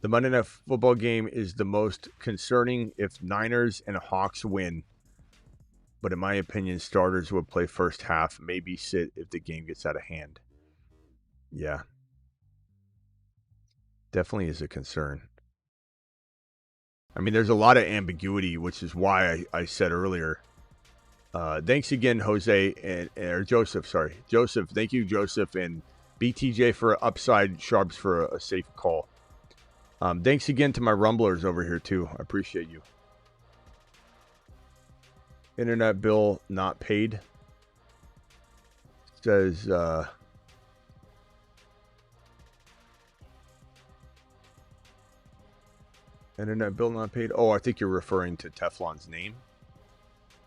The Monday Night Football game is the most concerning if Niners and Hawks win. But in my opinion, starters would play first half, maybe sit if the game gets out of hand. Yeah. Definitely is a concern. I mean, there's a lot of ambiguity, which is why I said earlier. Thanks again, Jose, or Joseph, sorry. Joseph, thank you, Joseph, and BTJ for upside, Sharps for a safe call. Thanks again to my Rumblers over here, too. I appreciate you. Internet bill not paid. Says, internet bill not paid. Oh, I think you're referring to Teflon's name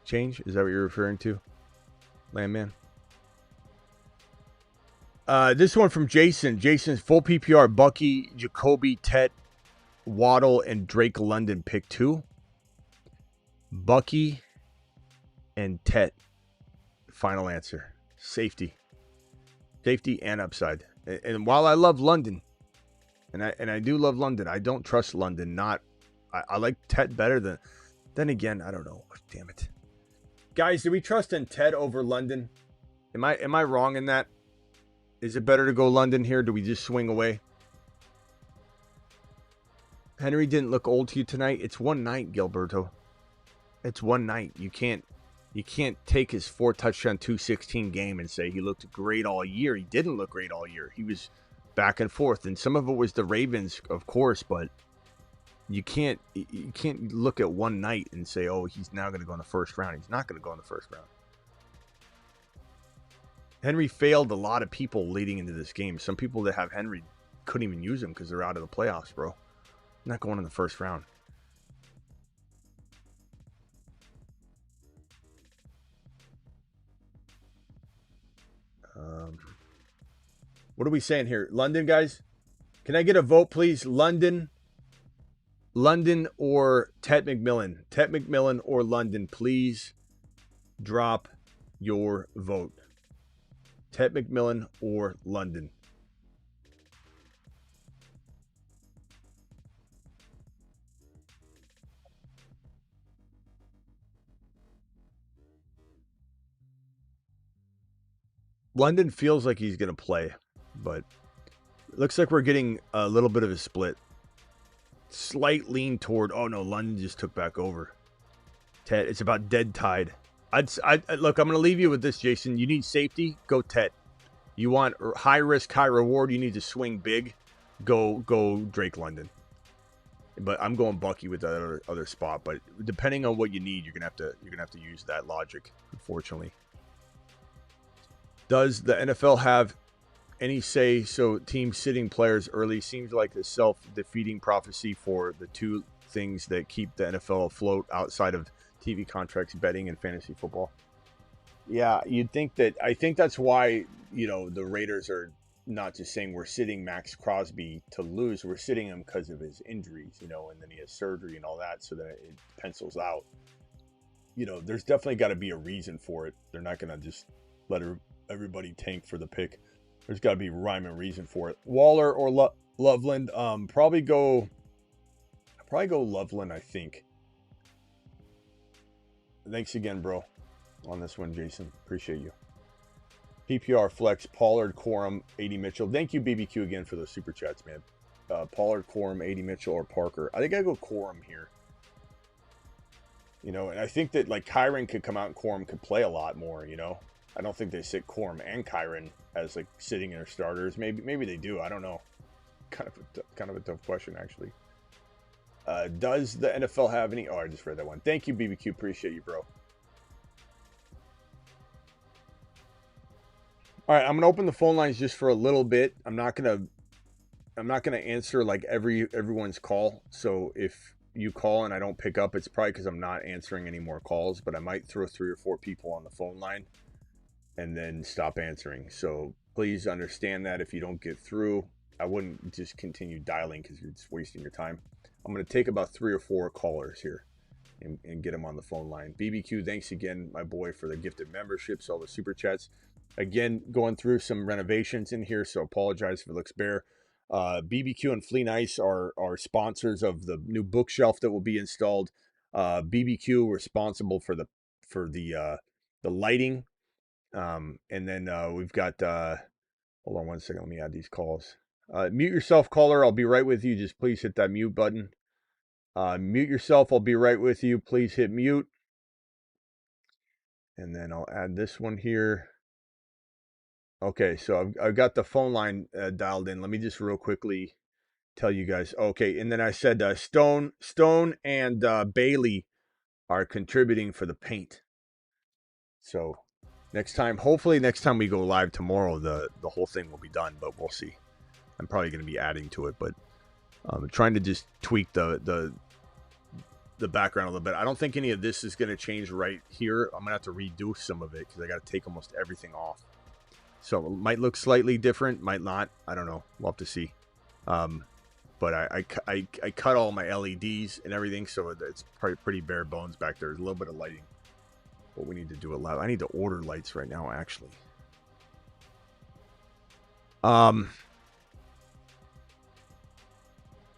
change. Is that what you're referring to, Landman? This one from Jason. Jason's full PPR, Bucky, Jacoby, Tet, Waddle, and Drake London pick 2. Bucky and Tet. Final answer. Safety and upside. And while I love London, and I do love London, I don't trust London. I like Tet better than. Then again, I don't know. Damn it, guys. Do we trust in Tet over London? Am I wrong in that? Is it better to go London here? Do we just swing away? Henry didn't look old to you tonight. It's one night, Gilberto. It's one night. You can't take his 4 touchdown 216 game and say he looked great all year. He didn't look great all year. He was back and forth, and some of it was the Ravens, of course, but you can't look at one night and say, oh, he's now going to go in the 1st round. He's not going to go in the 1st round. Henry failed a lot of people leading into this game. Some people that have Henry couldn't even use him because they're out of the playoffs, bro. Not going in the 1st round. What are we saying here? London, guys? Can I get a vote, please? London or Tet McMillan? Tet McMillan or London, please drop your vote. Tet McMillan or London? London feels like he's going to play, but it looks like we're getting a little bit of a split. Slight lean toward, oh no, London just took back over. Ted, it's about dead tide. Look, I'm going to leave you with this, Jason. You need safety, go Ted. You want high risk, high reward, you need to swing big, go Drake London. But I'm going Bucky with that other spot. But depending on what you need, you're gonna have to use that logic, unfortunately. Does the NFL have any say so teams sitting players early? Seems like a self-defeating prophecy for the two things that keep the NFL afloat outside of TV contracts, betting, and fantasy football. Yeah, you'd think that. I think that's why, the Raiders are not just saying we're sitting Max Crosby to lose. We're sitting him because of his injuries, and then he has surgery and all that, so that it pencils out. There's definitely got to be a reason for it. They're not going to just let everybody tank for the pick. There's got to be rhyme and reason for it. Waller or Loveland, probably go Loveland, I think. Thanks again, bro, on this one, Jason. Appreciate you. PPR flex, Pollard, Corum, 80 Mitchell. Thank you, BBQ, again for those super chats, man. Pollard, Corum, 80 Mitchell, or Parker. I think I go Corum here. And I think that like Kyron could come out and Corum could play a lot more. I don't think they sit Corum and Kyron as like sitting in their starters. Maybe they do. I don't know. Kind of a tough question, actually. Does the NFL have any? Oh, I just read that one. Thank you, BBQ. Appreciate you, bro. All right, I'm gonna open the phone lines just for a little bit. I'm not gonna answer like everyone's call. So if you call and I don't pick up, it's probably because I'm not answering any more calls. But I might throw 3 or 4 people on the phone line and then stop answering. So please understand that if you don't get through, I wouldn't just continue dialing because you're just wasting your time. I'm gonna take about 3 or 4 callers here and get them on the phone line. BBQ, thanks again, my boy, for the gifted memberships, all the super chats. Again, going through some renovations in here, so apologize if it looks bare. BBQ and Flea Nice are sponsors of the new bookshelf that will be installed. BBQ responsible for the lighting, and then we've got. Hold on one second. Let me add these calls. Mute yourself, caller. I'll be right with you. Just please hit that mute button. Mute yourself. I'll be right with you. Please hit mute. And then I'll add this one here. Okay, so I've got the phone line dialed in. Let me just real quickly tell you guys. Okay, and then I said Stone and Bailey are contributing for the paint. So hopefully next time we go live tomorrow, the whole thing will be done, but we'll see. I'm probably going to be adding to it, but I'm trying to just tweak the background a little bit. I don't think any of this is going to change right here. I'm going to have to redo some of it because I got to take almost everything off. So it might look slightly different, might not. I don't know. We'll have to see. But I cut all my LEDs and everything, so it's probably pretty bare bones back there. There's a little bit of lighting. But we need to do it loud. I need to order lights right now, actually.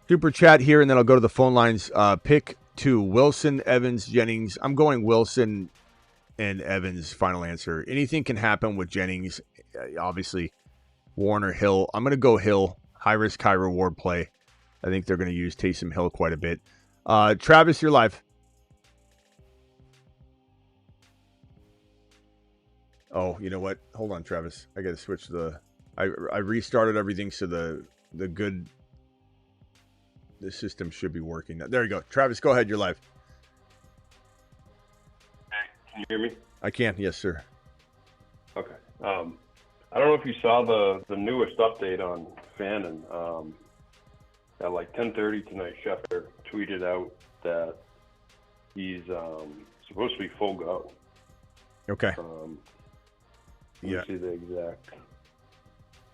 Super chat here, and then I'll go to the phone lines. Pick 2, Wilson, Evans, Jennings. I'm going Wilson and Evans, final answer. Anything can happen with Jennings. Obviously, Warner, Hill. I'm going to go Hill. High risk, high reward play. I think they're going to use Taysom Hill quite a bit. Travis, you're live. Oh, you know what? Hold on, Travis. I got to switch I restarted everything so the system should be working. There you go. Travis, go ahead. You're live.
Hey, can you hear me?
I can. Yes, sir.
Okay. I don't know if you saw the newest update on Fannin. At like 10:30 tonight, Schefter tweeted out that he's supposed to be full go.
Okay.
Let me see the exact.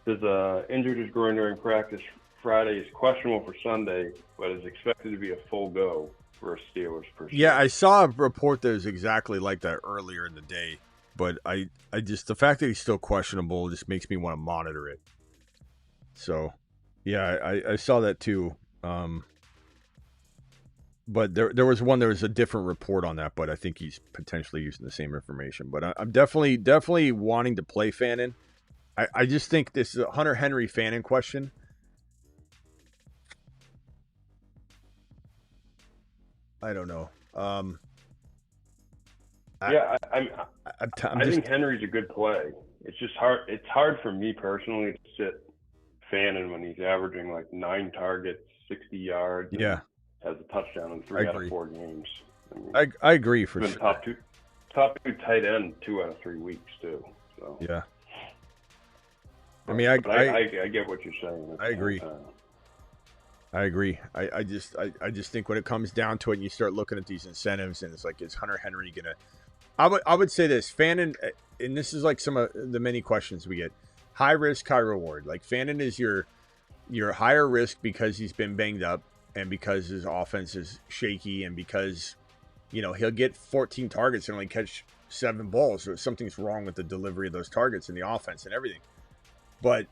Says injured his groin during practice Friday, is questionable for Sunday, but is expected to be a full go for a Steelers person.
Yeah, I saw a report that was exactly like that earlier in the day, but I just, the fact that he's still questionable just makes me want to monitor it. So, yeah, I saw that too. But there was a different report on that, but I think he's potentially using the same information. But I'm definitely wanting to play Fannin. I just think this is a Hunter Henry fan in question. I don't know.
I think Henry's a good play. It's just hard. It's hard for me personally to sit Fannin when he's averaging like 9 targets, 60 yards.
Yeah,
has a touchdown in 3 out of 4 games. I mean,
I agree for
been
sure.
top two tight end 2 out of 3 weeks too. So
yeah. I mean,
I get what you're saying.
I agree. I agree. I just think when it comes down to it, and you start looking at these incentives, and it's like, is Hunter Henry gonna? I would say this, Fannin, and this is like some of the many questions we get. High risk, high reward. Like Fannin is your higher risk because he's been banged up, and because his offense is shaky, and because he'll get 14 targets and only catch 7 balls. So something's wrong with the delivery of those targets and the offense and everything. But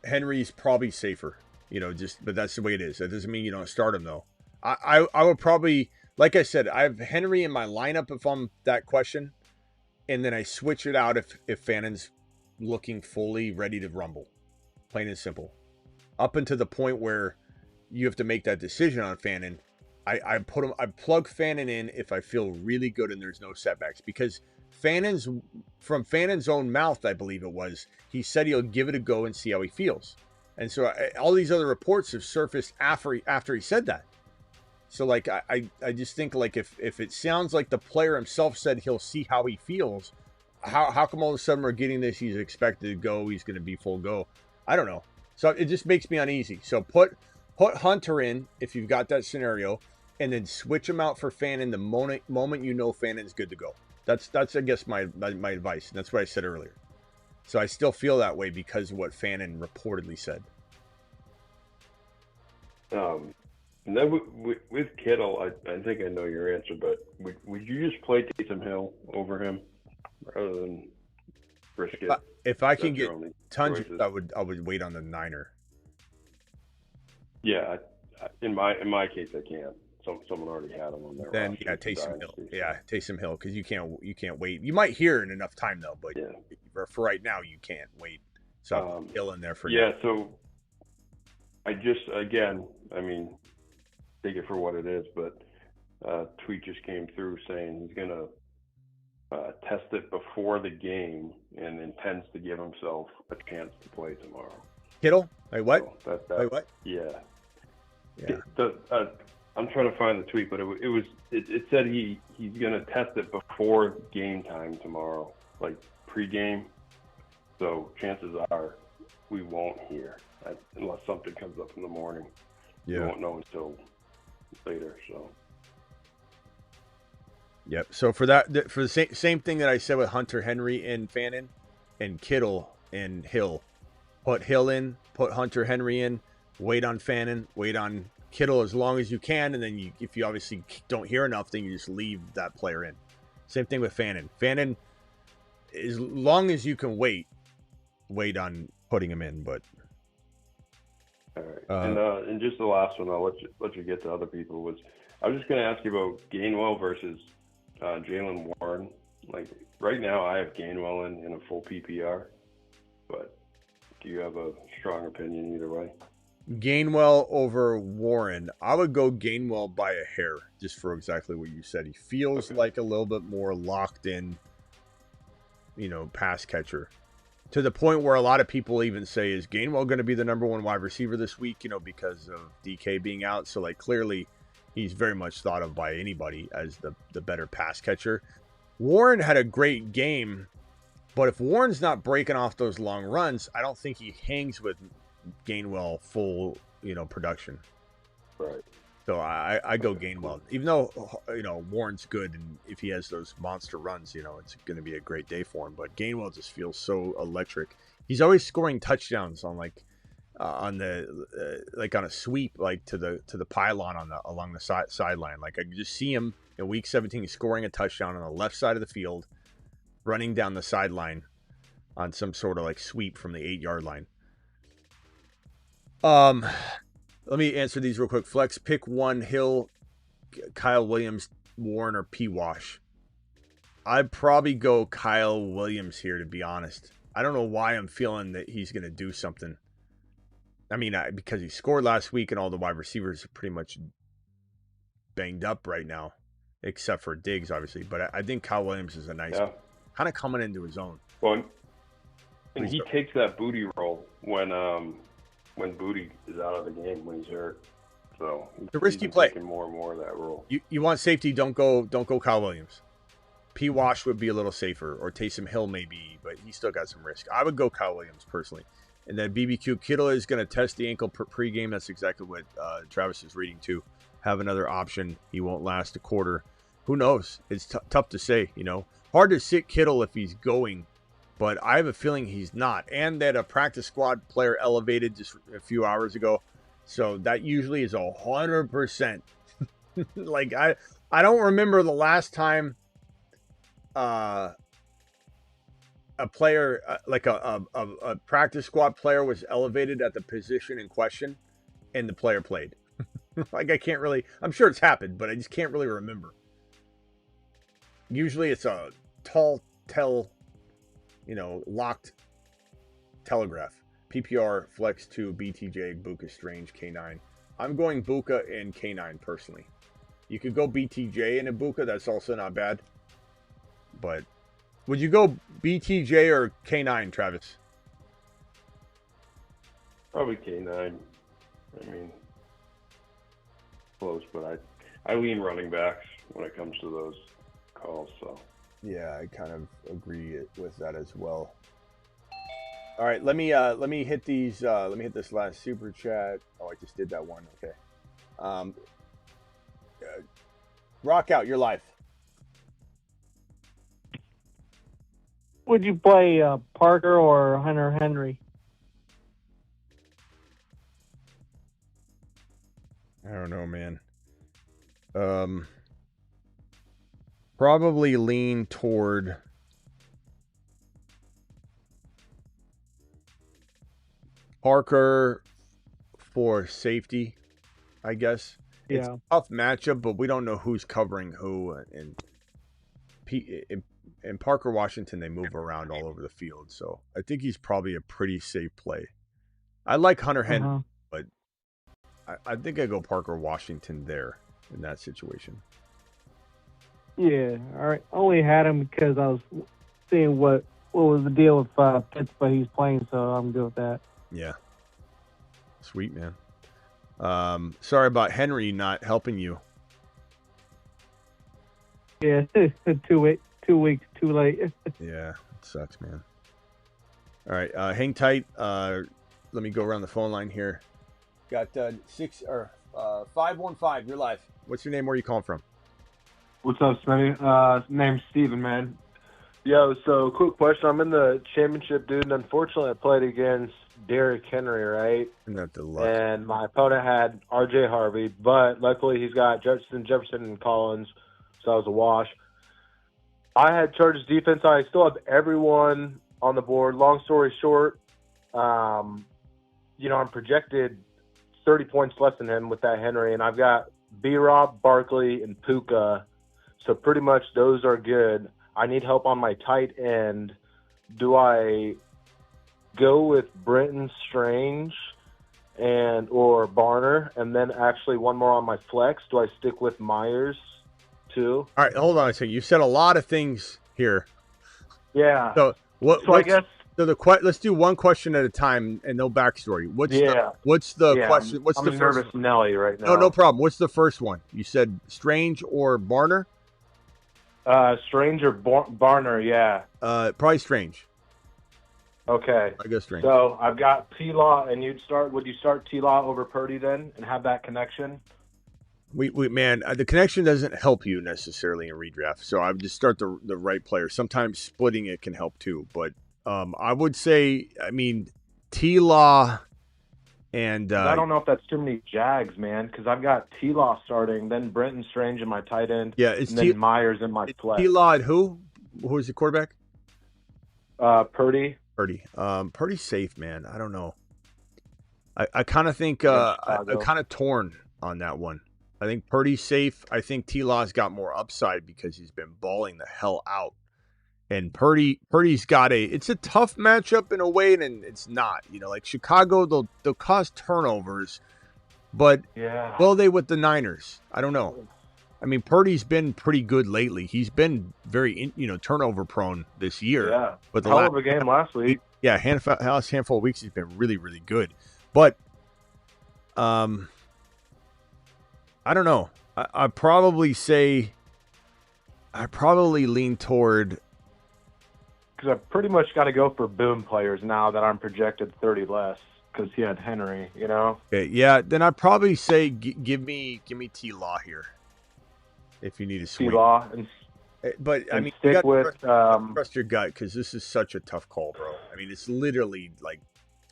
Henry's probably safer, but that's the way it is. That doesn't mean you don't start him though. I would probably, like I said, I have Henry in my lineup if I'm that question, and then I switch it out if Fannin's looking fully ready to rumble, plain and simple. Up until the point where you have to make that decision on Fannin, I plug Fannin in if I feel really good and there's no setbacks, because from Fannon's own mouth, I believe it was, he said he'll give it a go and see how he feels. And so all these other reports have surfaced after he said that. So like, I just think like if it sounds like the player himself said he'll see how he feels, how come all of a sudden we're getting this, he's expected to go, he's going to be full go? I don't know. So it just makes me uneasy. So put Hunter in if you've got that scenario, and then switch him out for Fannin the moment Fannin's good to go. That's I guess my advice, and that's what I said earlier. So I still feel that way because of what Fannin reportedly said.
And then with Kittle, I think I know your answer, but would you just play Taysom Hill over him rather than risk it?
If I can get tons, I would wait on the Niner.
Yeah, in my case, I can't. Someone already had him on there.
Then yeah, Taysom Hill. Yeah, Taysom Hill, because you can't wait. You might hear in enough time though, but for right now you can't wait. So Hill in there for now.
So I just take it for what it is, but tweet just came through saying he's gonna test it before the game and intends to give himself a chance to play tomorrow.
Kittle? Wait, what?
So
Wait, what?
Yeah. I'm trying to find the tweet, but it said he's gonna test it before game time tomorrow, like pregame. So chances are we won't hear unless something comes up in the morning.
Yeah.
We won't know until later. So.
Yep. So for the same thing that I said with Hunter Henry and Fannin and Kittle and Hill, put Hill in, put Hunter Henry in, wait on Fannin, wait on Kittle as long as you can, and then if you obviously don't hear enough, then you just leave that player in. Same thing with Fannin. Fannin, as long as you can wait on putting him in. But
all right, and just the last one, I'll let you get to other people. I was just going to ask you about Gainwell versus Jaylen Warren. Like right now, I have Gainwell in a full PPR, but do you have a strong opinion either way?
Gainwell over Warren. I would go Gainwell by a hair, just for exactly what you said. He feels like a little bit more locked in, pass catcher. To the point where a lot of people even say, is Gainwell going to be the number 1 wide receiver this week, because of DK being out? So, like, clearly he's very much thought of by anybody as the better pass catcher. Warren had a great game, but if Warren's not breaking off those long runs, I don't think he hangs with Gainwell full, production.
Right.
So I go Gainwell, even though Warren's good, and if he has those monster runs, it's going to be a great day for him. But Gainwell just feels so electric. He's always scoring touchdowns on on a sweep, like to the pylon along the sideline. Like I could just see him in week 17 scoring a touchdown on the left side of the field, running down the sideline on some sort of like sweep from the 8-yard line. Let me answer these real quick. Flex, pick one: Hill, Kyle Williams, Warren, or P. Wash. I'd probably go Kyle Williams here, to be honest. I don't know why I'm feeling that he's going to do something. I mean, because he scored last week and all the wide receivers are pretty much banged up right now, except for Diggs, obviously. But I think Kyle Williams is a nice, kind of coming into his own.
Well, and he takes that Booty role when Booty is out of the game, when he's hurt. So
it's a risky play.
Taking more and more of that role.
You want safety? Don't go Kyle Williams. P. Wash would be a little safer, or Taysom Hill maybe, but he still got some risk. I would go Kyle Williams personally. And then BBQ Kittle is going to test the ankle pregame. That's exactly what Travis is reading too. Have another option. He won't last a quarter. Who knows? It's tough to say. Hard to sit Kittle if he's going, but I have a feeling he's not. And that a practice squad player elevated just a few hours ago, so that usually is 100%. Like I don't remember the last time. A player like a practice squad player was elevated at the position in question and the player played. Like I'm sure it's happened, but I just can't really remember. Usually it's a tall locked telegraph. PPR flex to BTJ, Buka Strange, K9. I'm going Buka and K9 personally. You could go BTJ and a Buka, that's also not bad. But would you go BTJ or K9, Travis?
Probably K9. I mean, close, but I lean running backs when it comes to those calls. So
yeah, I kind of agree with that as well. All right, let me hit these. Let me hit this last super chat. Oh, I just did that one. Okay. Rock out. You're live.
Would you play Parker or Hunter Henry?
I don't know, man. Probably lean toward Parker for safety, I guess.
Yeah.
It's a tough matchup, but we don't know who's covering who. And Parker Washington, they move around all over the field. So I think he's probably a pretty safe play. I like Hunter Henry, but I think I go Parker Washington there in that situation.
Yeah, all right. I only had him because I was seeing what was the deal with Pitts, but he's playing, so I'm good with that.
Yeah. Sweet, man. Sorry about Henry not helping you.
Yeah, 2 weeks too late.
Yeah, it sucks, man. All right, hang tight. Let me go around the phone line here. Got 515. You're live. What's your name? Where are you calling from?
What's up, Smitty? Name's Steven, man. Yo, so quick question. I'm in the championship, dude, and unfortunately I played against Derrick Henry, right? And my opponent had R.J. Harvey, but luckily he's got Jefferson, and Collins, so that was a wash. I had Chargers defense. I still have everyone on the board. Long story short, I'm projected 30 points less than him with that Henry, and I've got B-Rob, Barkley, and Puka. So pretty much those are good. I need help on my tight end. Do I go with Brenton Strange or Barner, and then actually one more on my flex? Do I stick with Myers too?
All right, hold on a second. You said a lot of things here.
Yeah.
So
I guess.
So let's do one question at a time and no backstory. What's the question? What's
I'm
the
a
first
nervous Nelly right now.
No problem. What's the first one? You said Strange or Barner?
Strange or Barner, yeah.
Probably Strange.
Okay.
I go Strange.
So I've got T-Law, and would you start T-Law over Purdy then and have that connection?
Man, the connection doesn't help you necessarily in redraft. So I would just start the right player. Sometimes splitting it can help too, but I would say, T-Law and
I don't know if that's too many Jags, man, because I've got T-Law starting, then Brenton Strange in my tight end, and then Myers in my flex.
T-Law and who? Who's the quarterback?
Purdy.
Purdy's safe, man. I don't know. I kind of think I'm kind of torn on that one. I think Purdy's safe. I think T-Law's got more upside because he's been balling the hell out. And Purdy's got it's a tough matchup in a way, and it's not. Like Chicago, they'll cause turnovers, but will they with the Niners? I don't know. I mean, Purdy's been pretty good lately. He's been very, turnover prone this year.
Yeah,
but the
hell of a game last week.
Yeah, last handful of weeks he's been really, really good. But, I don't know. I probably lean toward.
Because I pretty much got to go for boom players now that I'm projected 30 less because he had Henry,
Okay, yeah, then I'd probably say give me T-Law here if you need a swing.
T-Law.
But, I mean,
stick
you
with
trust your gut because this is such a tough call, bro. I mean, it's literally like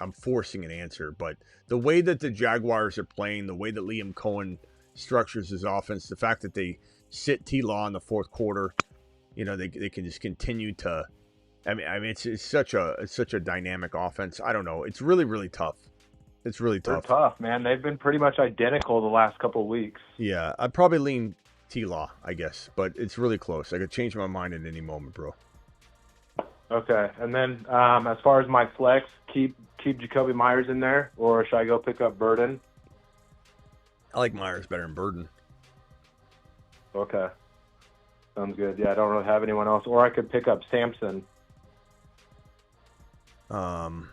I'm forcing an answer. But the way that the Jaguars are playing, the way that Liam Cohen structures his offense, the fact that they sit T-Law in the fourth quarter, they can just continue to – I mean, it's such a dynamic offense. I don't know. It's really, really tough. It's really tough.
They're tough, man. They've been pretty much identical the last couple of weeks.
Yeah, I'd probably lean T-Law, I guess, but it's really close. I could change my mind at any moment, bro.
Okay, and then as far as my flex, keep Jacoby Myers in there, or should I go pick up Burden?
I like Myers better than Burden.
Okay, sounds good. Yeah, I don't really have anyone else, or I could pick up Sampson.
No,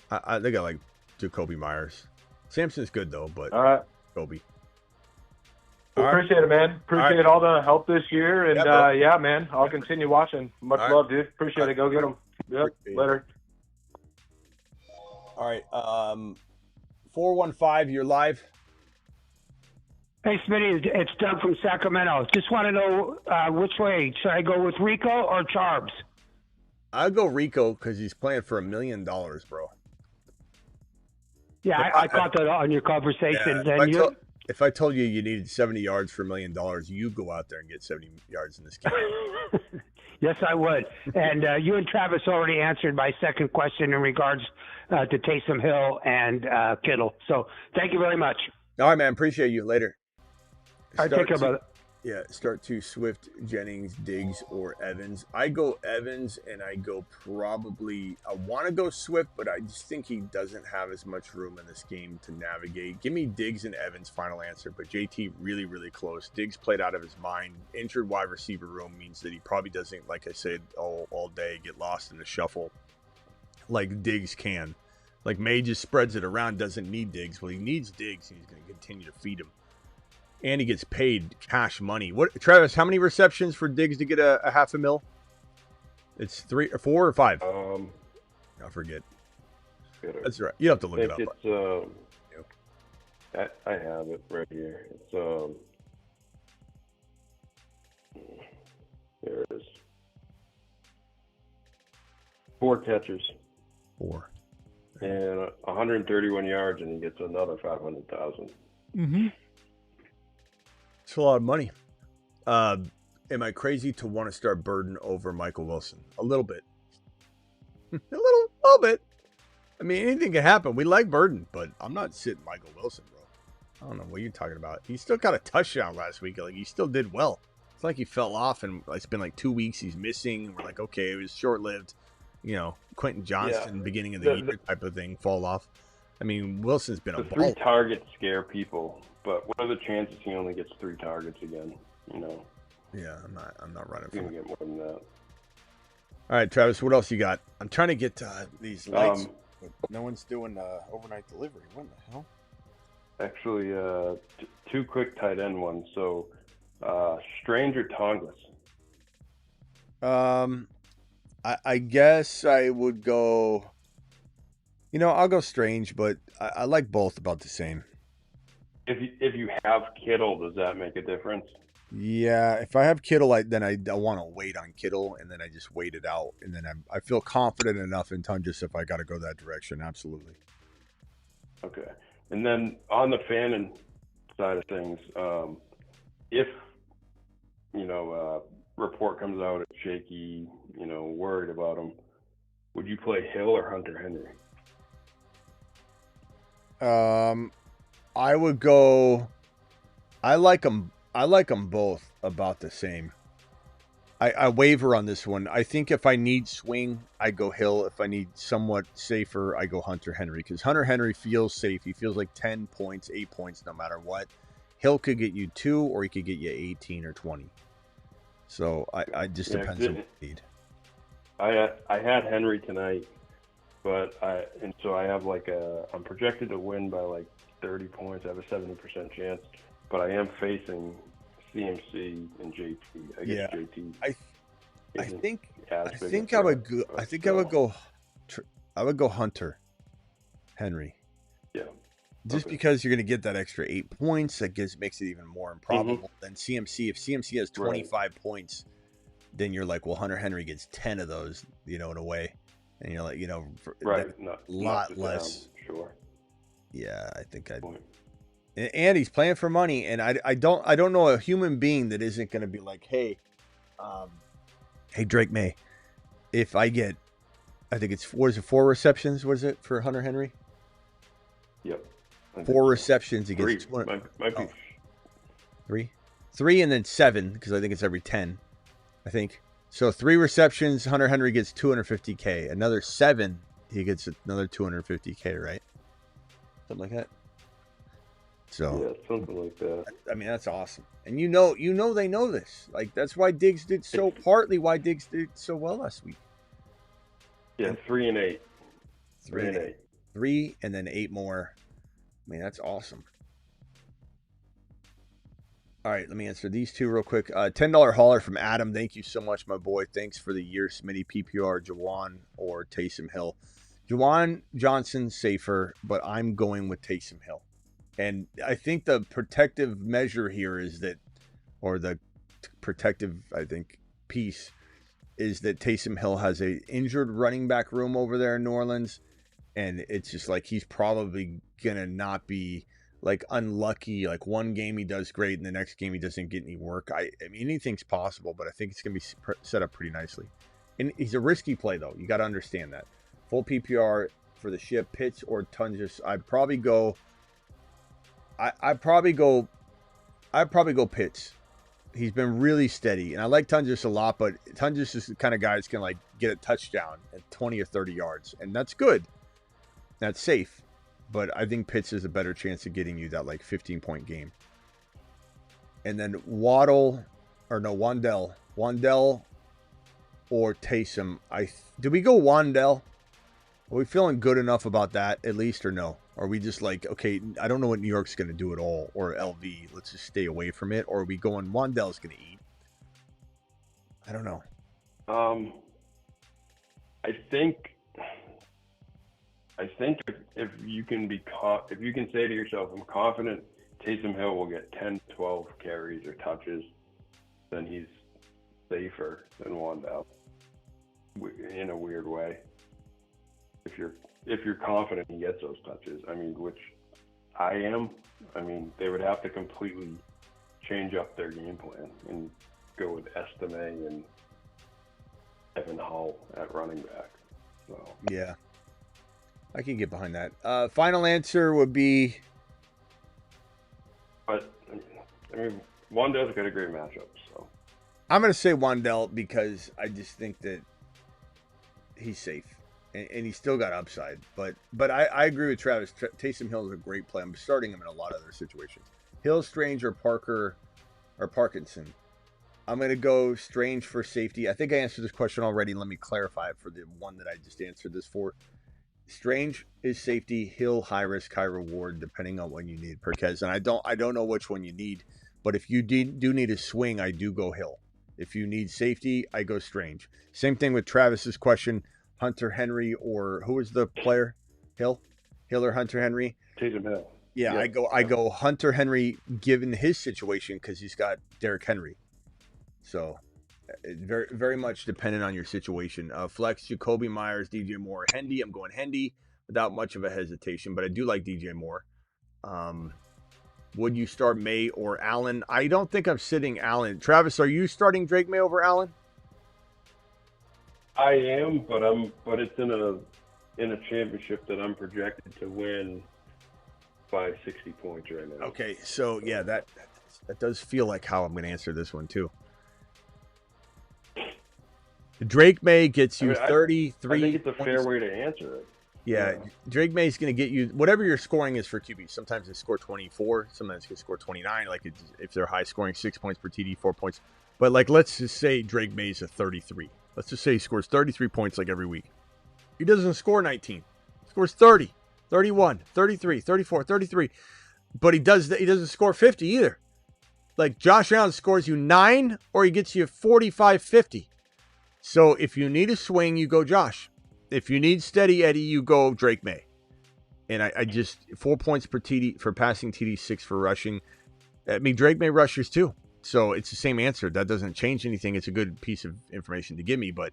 I think I like Jacoby Myers. Samson's good though, but
all right,
Jacoby.
Well, appreciate it, man. Appreciate all the help this year, and yeah, man, I'll continue watching. Much love, dude. Appreciate it. Go get them. Yep. Later.
All right. 415, you're live.
Hey, Smitty, it's Doug from Sacramento. Just want to know which way. Should I go with Rico or Charbs?
I'll go Rico because he's playing for $1 million, bro.
Yeah, I caught that on your conversation.
Yeah, if I told you you needed 70 yards for $1 million, you go out there and get 70 yards in this game.
Yes, I would. And you and Travis already answered my second question in regards to Taysom Hill and Kittle. So thank you very much.
All right, man. Appreciate you. Later.
All right, take care, brother.
Yeah, start to Swift, Jennings, Diggs, or Evans. I go Evans, and I go probably – I want to go Swift, but I just think he doesn't have as much room in this game to navigate. Give me Diggs and Evans, final answer, but JT really, really close. Diggs played out of his mind. Injured wide receiver room means that he probably doesn't, like I said, all day get lost in the shuffle like Diggs can. Like May just spreads it around, doesn't need Diggs. Well, he needs Diggs, and he's going to continue to feed him. And he gets paid cash money. What, Travis? How many receptions for Diggs to get a $500,000? It's 3 or 4 or 5. I forget. That's right. You have to look it up.
It's I have it right here. It's there it is. 4 catches.
4.
And 131 yards, and he gets another 500,000.
Mm-hmm.
It's a lot of money. Am I crazy to want to start Burden over Michael Wilson? A little bit. a little bit. I mean, anything can happen. We like Burden, but I'm not sitting Michael Wilson, bro. I don't know what you're talking about. He still got a touchdown last week. Like, he still did well. It's like he fell off, and it's been like 2 weeks he's missing. And we're like, okay, it was short-lived. Quentin Johnston, beginning of the year type of thing, fall off. I mean, Wilson's been a ball.
3 targets scare people. But what are the chances he only gets 3 targets again?
Yeah, I'm not running
for
him.
Gonna get more than that.
All right, Travis, what else you got? I'm trying to get these lights, but no one's doing overnight delivery. What the hell?
Actually, 2 quick tight end ones. So, Strange or Tongas?
I guess I would go. I'll go Strange, but I like both about the same.
If you have Kittle, does that make a difference?
Yeah, if I have Kittle, then I want to wait on Kittle, and then I just wait it out, and then I feel confident enough in Tungus if I got to go that direction. Absolutely.
Okay, and then on the Fannin side of things, if report comes out it's shaky, worried about him, would you play Hill or Hunter Henry?
I would go. I like them both about the same. I waver on this one. I think if I need swing, I go Hill. If I need somewhat safer, I go Hunter Henry. Because Hunter Henry feels safe. He feels like 10 points, 8 points, no matter what. Hill could get you 2, or he could get you 18 or 20. So I just depends on what you need.
I had Henry tonight, but so I have I'm projected to win by like 30 points. I have a 70% chance, but I am facing CMC and JT. I guess JT.
I think I would go Hunter Henry.
Yeah.
Just because you're going to get that extra 8 points, that makes it even more improbable than CMC. If CMC has 25 points, then you're like, well, Hunter Henry gets 10 of those, in a way, and you're like, a lot less.
Sure.
Yeah, I think and he's playing for money, and I don't know a human being that isn't going to be like, hey, Drake May, if I get, I think it's 4 receptions? What is it for Hunter Henry?
Yep.
4 receptions, he gets 200.
Might be.
3 and then 7, because I think it's every 10. I think so. 3 receptions, Hunter Henry gets $250K. Another 7, he gets another $250K, right? Something like that. So
yeah, something like that.
I mean, that's awesome. And they know this. Like, that's why Diggs did partly why Diggs did so well last week.
Yeah, 3 and 8. 3 and 8.
3 and then 8 more. I mean, that's awesome. All right, let me answer these 2 real quick. $10 hauler from Adam. Thank you so much, my boy. Thanks for the year, Smitty. PPR, Jawan or Taysom Hill. Jawan Johnson safer, but I'm going with Taysom Hill. And I think the protective measure here is that, or the protective, I think, piece is that Taysom Hill has a injured running back room over there in New Orleans. And it's just like he's probably going to not be like unlucky. Like one game he does great and the next game he doesn't get any work. I mean, anything's possible, but I think it's going to be set up pretty nicely. And he's a risky play, though. You got to understand that. Full PPR for the ship, Pitts or Tungus. I'd probably go Pitts. He's been really steady, and I like Tungus a lot, but Tungus is the kind of guy that's going to like get a touchdown at 20 or 30 yards, and that's good. That's safe, but I think Pitts is a better chance of getting you that like 15-point game. And then Wandell or Taysom. Did we go Wandell? Are we feeling good enough about that at least, or no? Are we just like, okay, I don't know what New York's going to do at all, or LV, let's just stay away from it? Or are we going Wandell's going to eat? I don't know.
I think if you can say to yourself, I'm confident Taysom Hill will get 10, 12 carries or touches, then he's safer than Wandell in a weird way. If you're confident he gets those touches, I mean, which I am, I mean, they would have to completely change up their game plan and go with Estime and Evan Hull at running back. So
yeah, I can get behind that. Final answer would be.
But I mean, Wandell's got a great matchup, so
I'm going to say Wandell because I just think that he's safe. And he's still got upside. But I agree with Travis. Taysom Hill is a great play. I'm starting him in a lot of other situations. Hill, Strange, or Parker, or Parkinson. I'm going to go Strange for safety. I think I answered this question already. Let me clarify it for the one that I just answered this for. Strange is safety. Hill, high risk, high reward, depending on when you need Perkez. And I don't know which one you need. But if you do need a swing, I do go Hill. If you need safety, I go Strange. Same thing with Travis's question. Hunter Henry or who was the player? Hill or Hunter Henry?
Taysom Hill.
Yeah, I go Hunter Henry given his situation because he's got Derrick Henry. So very very much dependent on your situation. Flex, Jacoby Myers, DJ Moore, Hendy. I'm going Hendy without much of a hesitation, but I do like DJ Moore. Would you start May or Allen? I don't think I'm sitting Allen. Travis, are you starting Drake May over Allen?
I am, but it's in a championship that I'm projected to win by 60 points right now.
Okay, so yeah, that does feel like how I'm going to answer this one too. Drake May gets you
I
33.
I think it's a fair way to answer it.
Yeah, Drake May is going to get you whatever your scoring is for QB. Sometimes they score 24. Sometimes they score 29. Like if they're high scoring, 6 points per TD, 4 points. But like, let's just say Drake May is a 33. Let's just say he scores 33 points like every week. He doesn't score 19. He scores 30, 31, 33, 34, 33. But he doesn't score 50 either. Like Josh Allen scores you 9 or he gets you 45, 50. So if you need a swing, you go Josh. If you need steady Eddie, you go Drake May. And I just 4 points per TD for passing, TD 6 for rushing. I mean, Drake May rushes too. So it's the same answer. That doesn't change anything. It's a good piece of information to give me, but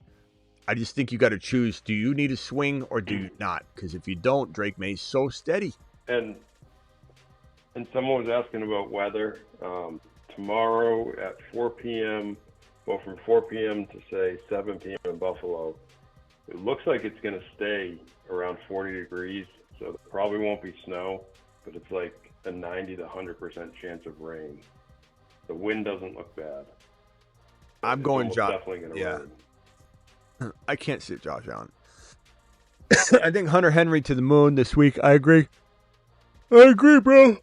I just think you got to choose. Do you need a swing or do you not? Because if you don't, Drake May's so steady.
And someone was asking about weather. Tomorrow at 4 p.m., well, from 4 p.m. to say 7 p.m. in Buffalo, it looks like it's going to stay around 40 degrees, so there probably won't be snow, but it's like a 90 to 100% chance of rain. The wind doesn't look bad.
I'm going Josh.
Definitely going to rain.
I can't sit Josh Allen. I think Hunter Henry to the moon this week. I agree. I agree, bro.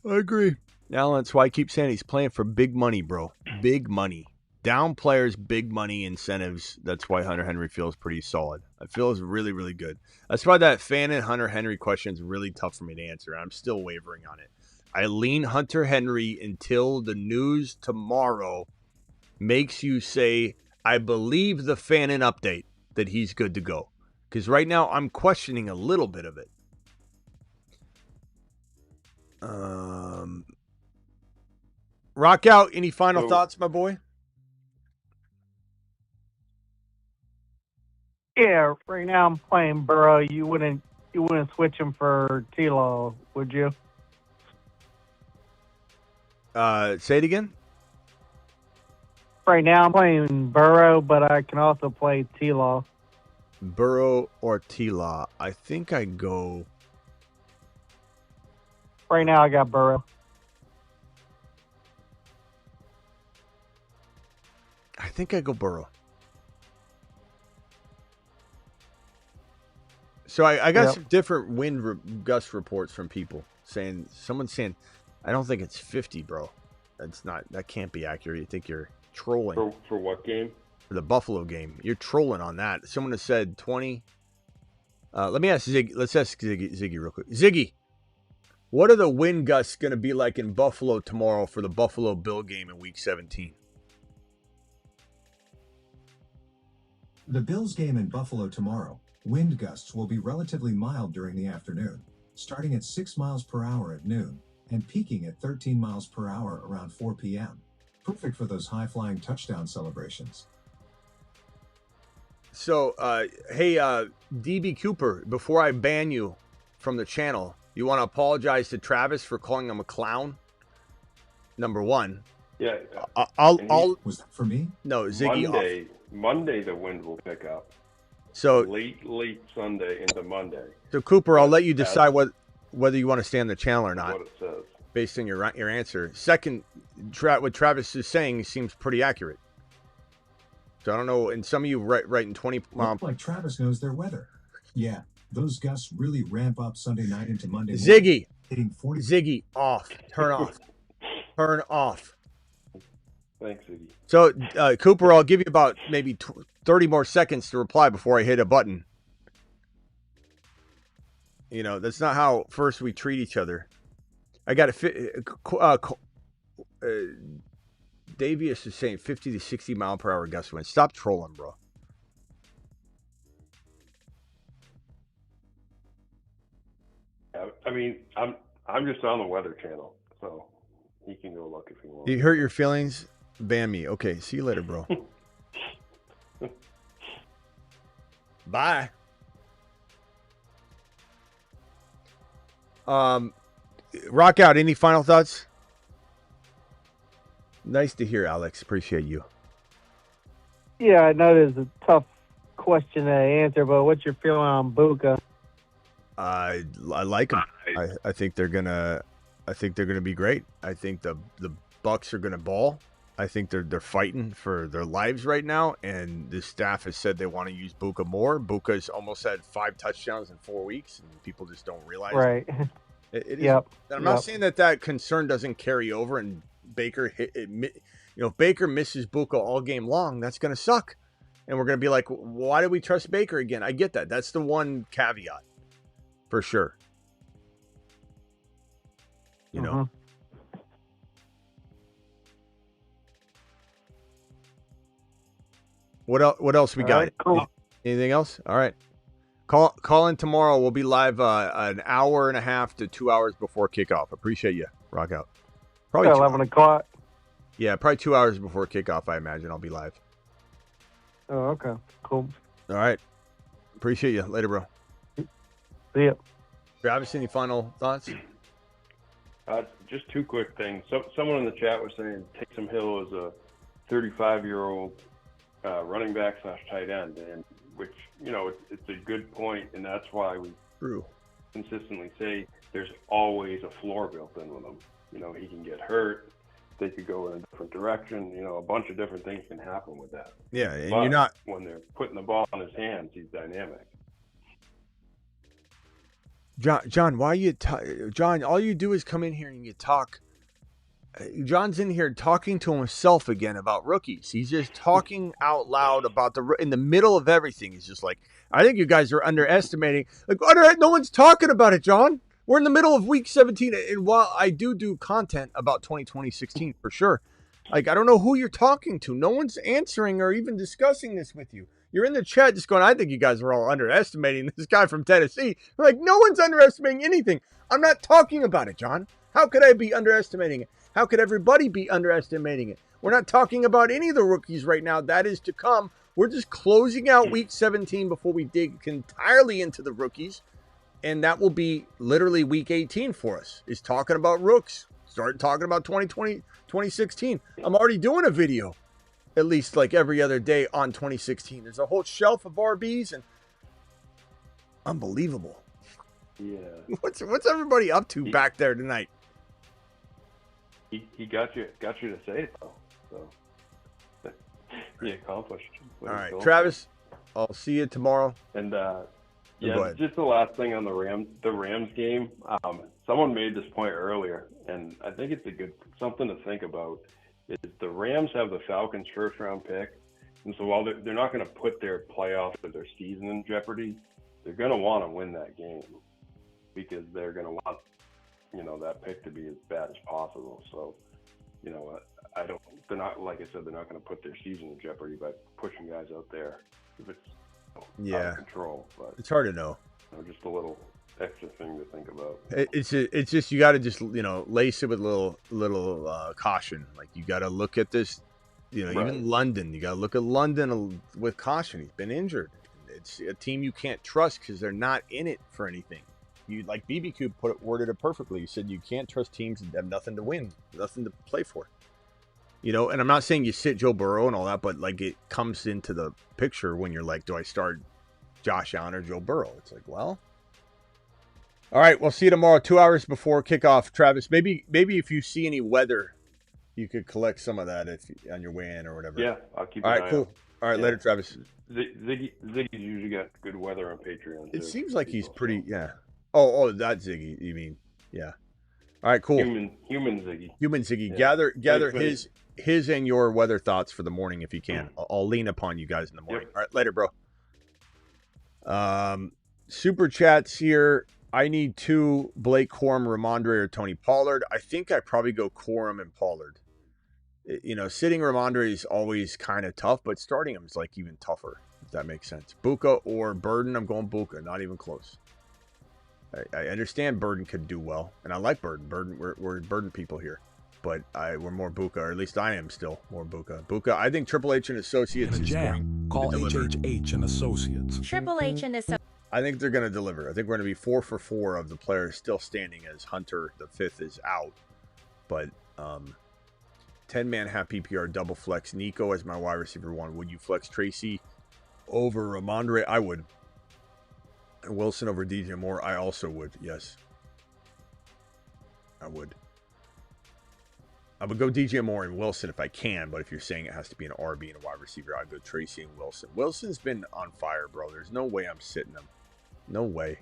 I agree. Allen, that's why I keep saying he's playing for big money, bro. Big money. Down players, big money incentives. That's why Hunter Henry feels pretty solid. I feel it's really, really good. That's why that fan and Hunter Henry question is really tough for me to answer. I'm still wavering on it. I lean Hunter Henry until the news tomorrow makes you say, I believe the fan and update that he's good to go. Because right now I'm questioning a little bit of it. Rock out. Any final thoughts, my boy?
Yeah, right now I'm playing Burrow. You wouldn't switch him for T-Law, would you?
Say it again.
Right now I'm playing Burrow, but I can also play T-Law.
Burrow or T-Law. I think I go.
Right now I got Burrow.
I think I go Burrow. So I got some different wind gust reports from people saying, someone's saying, I don't think it's 50, bro. That can't be accurate. You think you're trolling.
For what game?
For the Buffalo game. You're trolling on that. Someone has said 20. Let me ask Ziggy. Let's ask Ziggy real quick. Ziggy, what are the wind gusts going to be like in Buffalo tomorrow for the Buffalo Bill game in Week 17?
The Bills game in Buffalo tomorrow. Wind gusts will be relatively mild during the afternoon, starting at 6 miles per hour at noon and peaking at 13 miles per hour around 4 p.m. Perfect for those high-flying touchdown celebrations.
So, hey, DB Cooper, before I ban you from the channel, you want to apologize to Travis for calling him a clown? Number one.
Yeah.
I'll.
Was that for me?
No, Ziggy.
Monday the wind will pick up.
So
late Sunday into Monday.
So Cooper, I'll let you decide whether you want to stay on the channel or not.
What it says.
Based on your answer. Second, what Travis is saying seems pretty accurate. So I don't know. And some of you writing 20 miles.
Like Travis knows their weather. Yeah, those gusts really ramp up Sunday night into Monday morning.
Ziggy,
hitting 40.
Ziggy, off. Turn off. Turn off.
Thanks, Ziggy.
So Cooper, I'll give you about maybe 30 more seconds to reply before I hit a button. You know, that's not how first we treat each other. I got to Davius is saying 50 to 60 mile per hour gust wind. Stop trolling, bro.
I mean, I'm just on the Weather Channel, so he can go look if he wants.
You hurt your feelings? Ban me. Okay, see you later, bro. Bye. Rock out. Any final thoughts? Nice to hear, Alex. Appreciate you.
Yeah, I know it's a tough question to answer, but what's your feeling on Buka?
I like them. I think they're gonna be great. I think the Bucks are gonna ball. I think they're fighting for their lives right now, and the staff has said they want to use Buka more. Buka's almost had 5 touchdowns in 4 weeks, and people just don't realize
Right.
it is.
Yep.
I'm not saying that concern doesn't carry over, and Baker if Baker misses Buka all game long, that's going to suck, and we're going to be like, why do we trust Baker again? I get that. That's the one caveat, for sure. You know. What else we got?
Right, cool.
Anything else? All right. Call in tomorrow. We'll be live an hour and a half to 2 hours before kickoff. Appreciate you. Rock out. Probably
11 o'clock.
Yeah, probably 2 hours before kickoff, I imagine. I'll be live.
Oh, okay. Cool.
All right. Appreciate you. Later, bro.
See ya.
Travis, any final thoughts?
Just 2 quick things. Someone in the chat was saying Taysom Hill is a 35-year-old running back / tight end, and which, it's a good point, and that's why we consistently say there's always a floor built in with him. He can get hurt. They could go in a different direction. A bunch of different things can happen with that.
Yeah, and
but
you're not
when they're putting the ball in his hands, he's dynamic.
John, why you John? All you do is come in here and you talk. John's in here talking to himself again about rookies. He's just talking out loud about in the middle of everything. He's just like, I think you guys are underestimating. Like, no one's talking about it, John. We're in the middle of week 17. And while I do content about 2016 for sure, like, I don't know who you're talking to. No one's answering or even discussing this with you. You're in the chat just going, I think you guys are all underestimating this guy from Tennessee. I'm like, no one's underestimating anything. I'm not talking about it, John. How could I be underestimating it? How could everybody be underestimating it? We're not talking about any of the rookies right now. That is to come. We're just closing out week 17 before we dig entirely into the rookies. And that will be literally week 18 for us, is talking about rooks. Start talking about 2020, 2016. I'm already doing a video, at least like every other day on 2016. There's a whole shelf of RBs, and unbelievable.
Yeah.
What's everybody up to back there tonight?
He got you to say it though, so he accomplished.
All right, Travis, I'll see you tomorrow.
And just the last thing on the Rams game. Someone made this point earlier, and I think it's something to think about. Is the Rams have the Falcons' first-round pick, and so while they're not going to put their playoffs or their season in jeopardy, they're going to want to win that game because they're going to want that pick to be as bad as possible. So, they're not, like I said, they're not going to put their season in jeopardy by pushing guys out there if it's out of control. But
it's hard to know.
Just a little extra thing to think about.
It's just you got to just lace it with a little caution. Like, you got to look at this. Even London, you got to look at London with caution. He's been injured. It's a team you can't trust because they're not in it for anything. You, like BBQ worded it perfectly. You said you can't trust teams that have nothing to win, nothing to play for. And I'm not saying you sit Joe Burrow and all that, but like, it comes into the picture when you're like, do I start Josh Allen or Joe Burrow? It's like, well, all right, we'll see you tomorrow, 2 hours before kickoff. Travis, maybe if you see any weather, you could collect some of that on your way in or whatever.
Yeah, I'll keep.
All right, cool. All right, later, Travis.
Ziggy's usually got good weather on Patreon.
It seems like he's pretty. Yeah. Oh, that Ziggy. You mean? Yeah. All right, cool.
Human Ziggy.
Human Ziggy. Yeah. Gather his and your weather thoughts for the morning if you can. I'll lean upon you guys in the morning. Yep. All right, later, bro. Super chats here. I need 2: Blake Corum, Ramondre, or Tony Pollard. I think I probably go Corum and Pollard. Sitting Ramondre is always kind of tough, but starting him is like even tougher, if that makes sense. Buka or Burden, I'm going Buka. Not even close. I understand Burden could do well, and I like Burden. We're Burden people here, but we're more Buka, or at least I am still more Buka. Buka, I think Triple H and Associates is going
Call
to deliver.
HHH and Associates.
Triple H and Associates.
I think they're going to deliver. I think we're going to be 4 for 4 of the players still standing as Hunter, the 5th, is out. But 10-man half PPR double flex. Nico as my wide receiver 1. Would you flex Tracy over Ramondre? I would. And Wilson over DJ Moore? I also would, yes. I would. I would go DJ Moore and Wilson if I can, but if you're saying it has to be an RB and a wide receiver, I'd go Tracy and Wilson. Wilson's been on fire, bro. There's no way I'm sitting him. No way.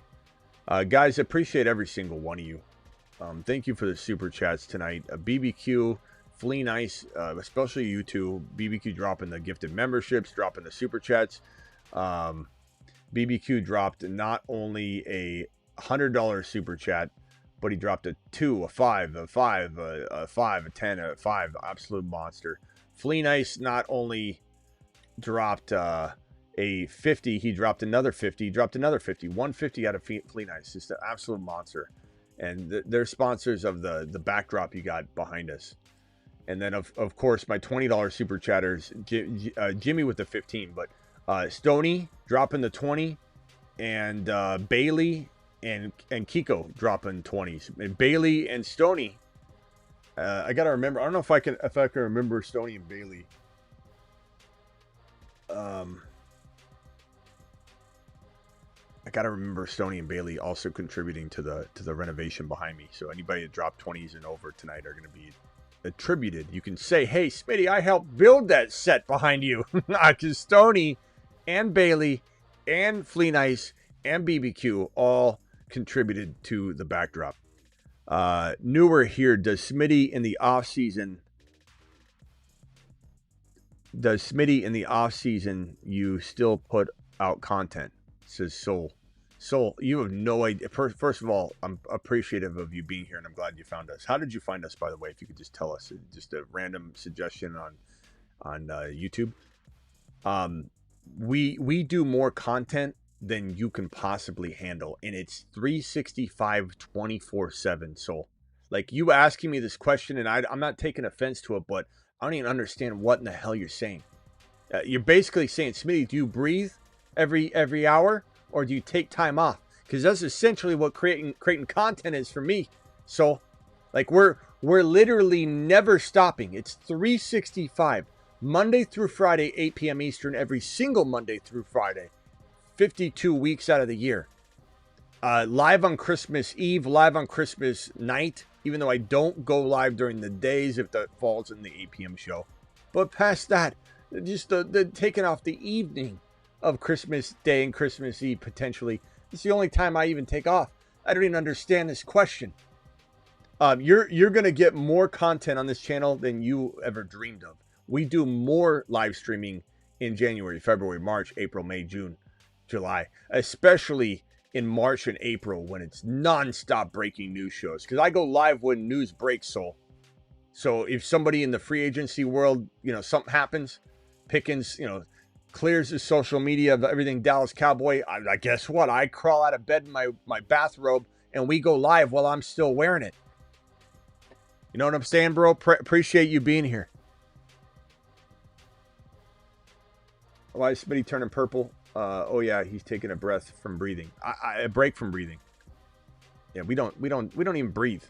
Guys, appreciate every single one of you. Thank you for the super chats tonight. BBQ, Flea Nice, especially you two. BBQ dropping the gifted memberships, dropping the super chats. BBQ dropped not only a $100 super chat, but he dropped a 2, a 5, a 5, a 5, a 10, a 5. Absolute monster. Flea Nice not only dropped a 50, he dropped another 50. He dropped another 50. 150 out of Flea Nice. Just an absolute monster. And they're sponsors of the backdrop you got behind us. And then, of course, my $20 super chatters, Jimmy with the 15. But Stoney dropping the 20. And Bailey and Kiko dropping 20s. And Bailey and Stoney, I gotta remember. I don't know if I can remember Stoney and Bailey. I gotta remember Stoney and Bailey also contributing to the renovation behind me. So anybody that dropped 20s and over tonight are gonna be attributed. You can say, "Hey, Smitty, I helped build that set behind you." Because Stoney and Bailey and Flea Nice and BBQ all contributed to the backdrop. Newer here. Does Smitty in the off season you still put out content? Says Soul. You have no idea. First of all, I'm appreciative of you being here, and I'm glad you found us. How did you find us, by the way? If you could just tell us, just a random suggestion on YouTube. We do more content than you can possibly handle, and it's 365 24/7. So like, you asking me this question, and I'm not taking offense to it, but I don't even understand what in the hell you're saying. You're basically saying, Smitty, do you breathe every hour, or do you take time off? Because that's essentially what creating content is for me. So like, we're literally never stopping. It's 365 Monday through Friday, 8 p.m. Eastern, every single Monday through Friday, 52 weeks out of the year. Live on Christmas Eve, live on Christmas night, even though I don't go live during the days if that falls in the 8 p.m. show. But past that, just the taking off the evening of Christmas Day and Christmas Eve, potentially. It's the only time I even take off. I don't even understand this question. You're going to get more content on this channel than you ever dreamed of. We do more live streaming in January, February, March, April, May, June, July, especially in March and April when it's non-stop breaking news shows. Because I go live when news breaks, so if somebody in the free agency world, something happens, Pickens, clears his social media of everything Dallas Cowboy, I guess what? I crawl out of bed in my bathrobe and we go live while I'm still wearing it. You know what I'm saying, bro? Appreciate you being here. Why is Smitty turning purple? Oh yeah, he's taking a breath from breathing. A break from breathing. Yeah, we don't even breathe.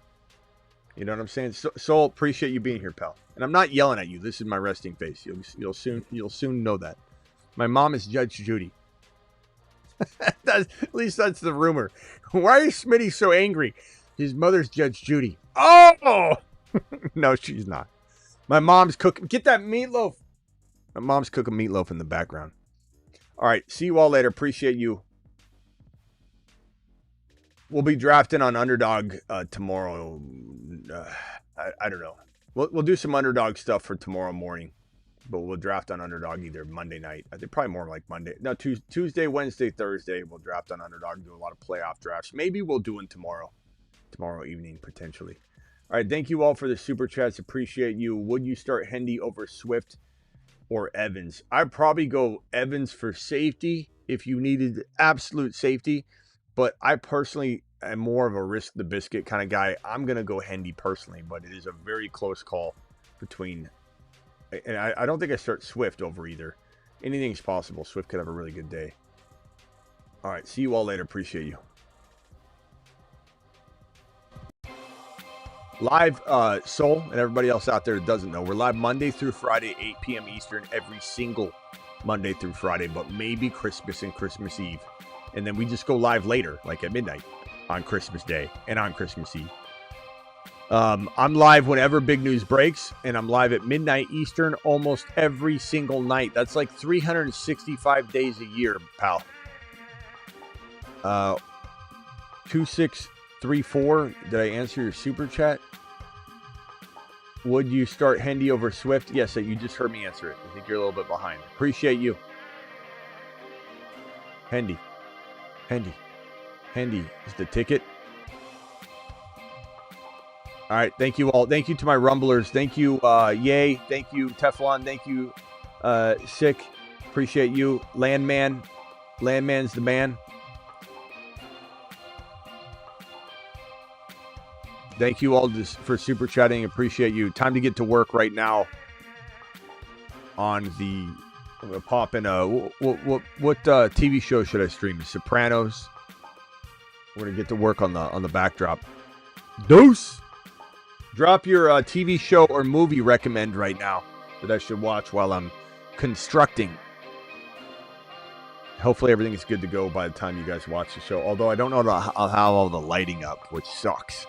You know what I'm saying? So appreciate you being here, pal. And I'm not yelling at you. This is my resting face. You'll soon know that. My mom is Judge Judy. At least that's the rumor. Why is Smitty so angry? His mother's Judge Judy. Oh! No, she's not. My mom's cooking. Get that meatloaf. My mom's cooking meatloaf in the background. All right. See you all later. Appreciate you. We'll be drafting on Underdog tomorrow. I don't know. We'll do some Underdog stuff for tomorrow morning. But we'll draft on Underdog either Monday night. I think probably more like Monday. No, Tuesday, Wednesday, Thursday. We'll draft on Underdog. Do a lot of playoff drafts. Maybe we'll do one tomorrow evening, potentially. All right. Thank you all for the super chats. Appreciate you. Would you start Hendy over Swift or Evans? I'd probably go Evans for safety if you needed absolute safety. But I personally am more of a risk the biscuit kind of guy. I'm going to go Hendy personally, but it is a very close call between. And I don't think I start Swift over either. Anything's possible. Swift could have a really good day. All right. See you all later. Appreciate you. Live, Soul, and everybody else out there that doesn't know, we're live Monday through Friday, 8 p.m. Eastern, every single Monday through Friday, but maybe Christmas and Christmas Eve. And then we just go live later, like at midnight on Christmas Day and on Christmas Eve. I'm live whenever big news breaks, and I'm live at midnight Eastern almost every single night. That's like 365 days a year, pal. 2634, did I answer your super chat? Would you start Hendy over Swift? Yes, you just heard me answer it. I think you're a little bit behind. Appreciate you. Hendy is the ticket. All right, thank you all. Thank you to my Rumblers. Thank you, Yay. Thank you, Teflon. Thank you, Sick. Appreciate you. Landman's the man. Thank you all for super chatting. Appreciate you. Time to get to work right now. On the I'm gonna pop in what TV show should I stream? The Sopranos. We're gonna get to work on the backdrop. Deuce. Drop your TV show or movie recommend right now that I should watch while I'm constructing. Hopefully everything is good to go by the time you guys watch the show. Although I don't know I'll have all the lighting up, which sucks.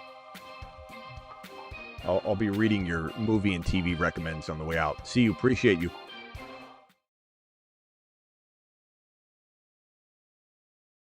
I'll be reading your movie and TV recommends on the way out. See you. Appreciate you.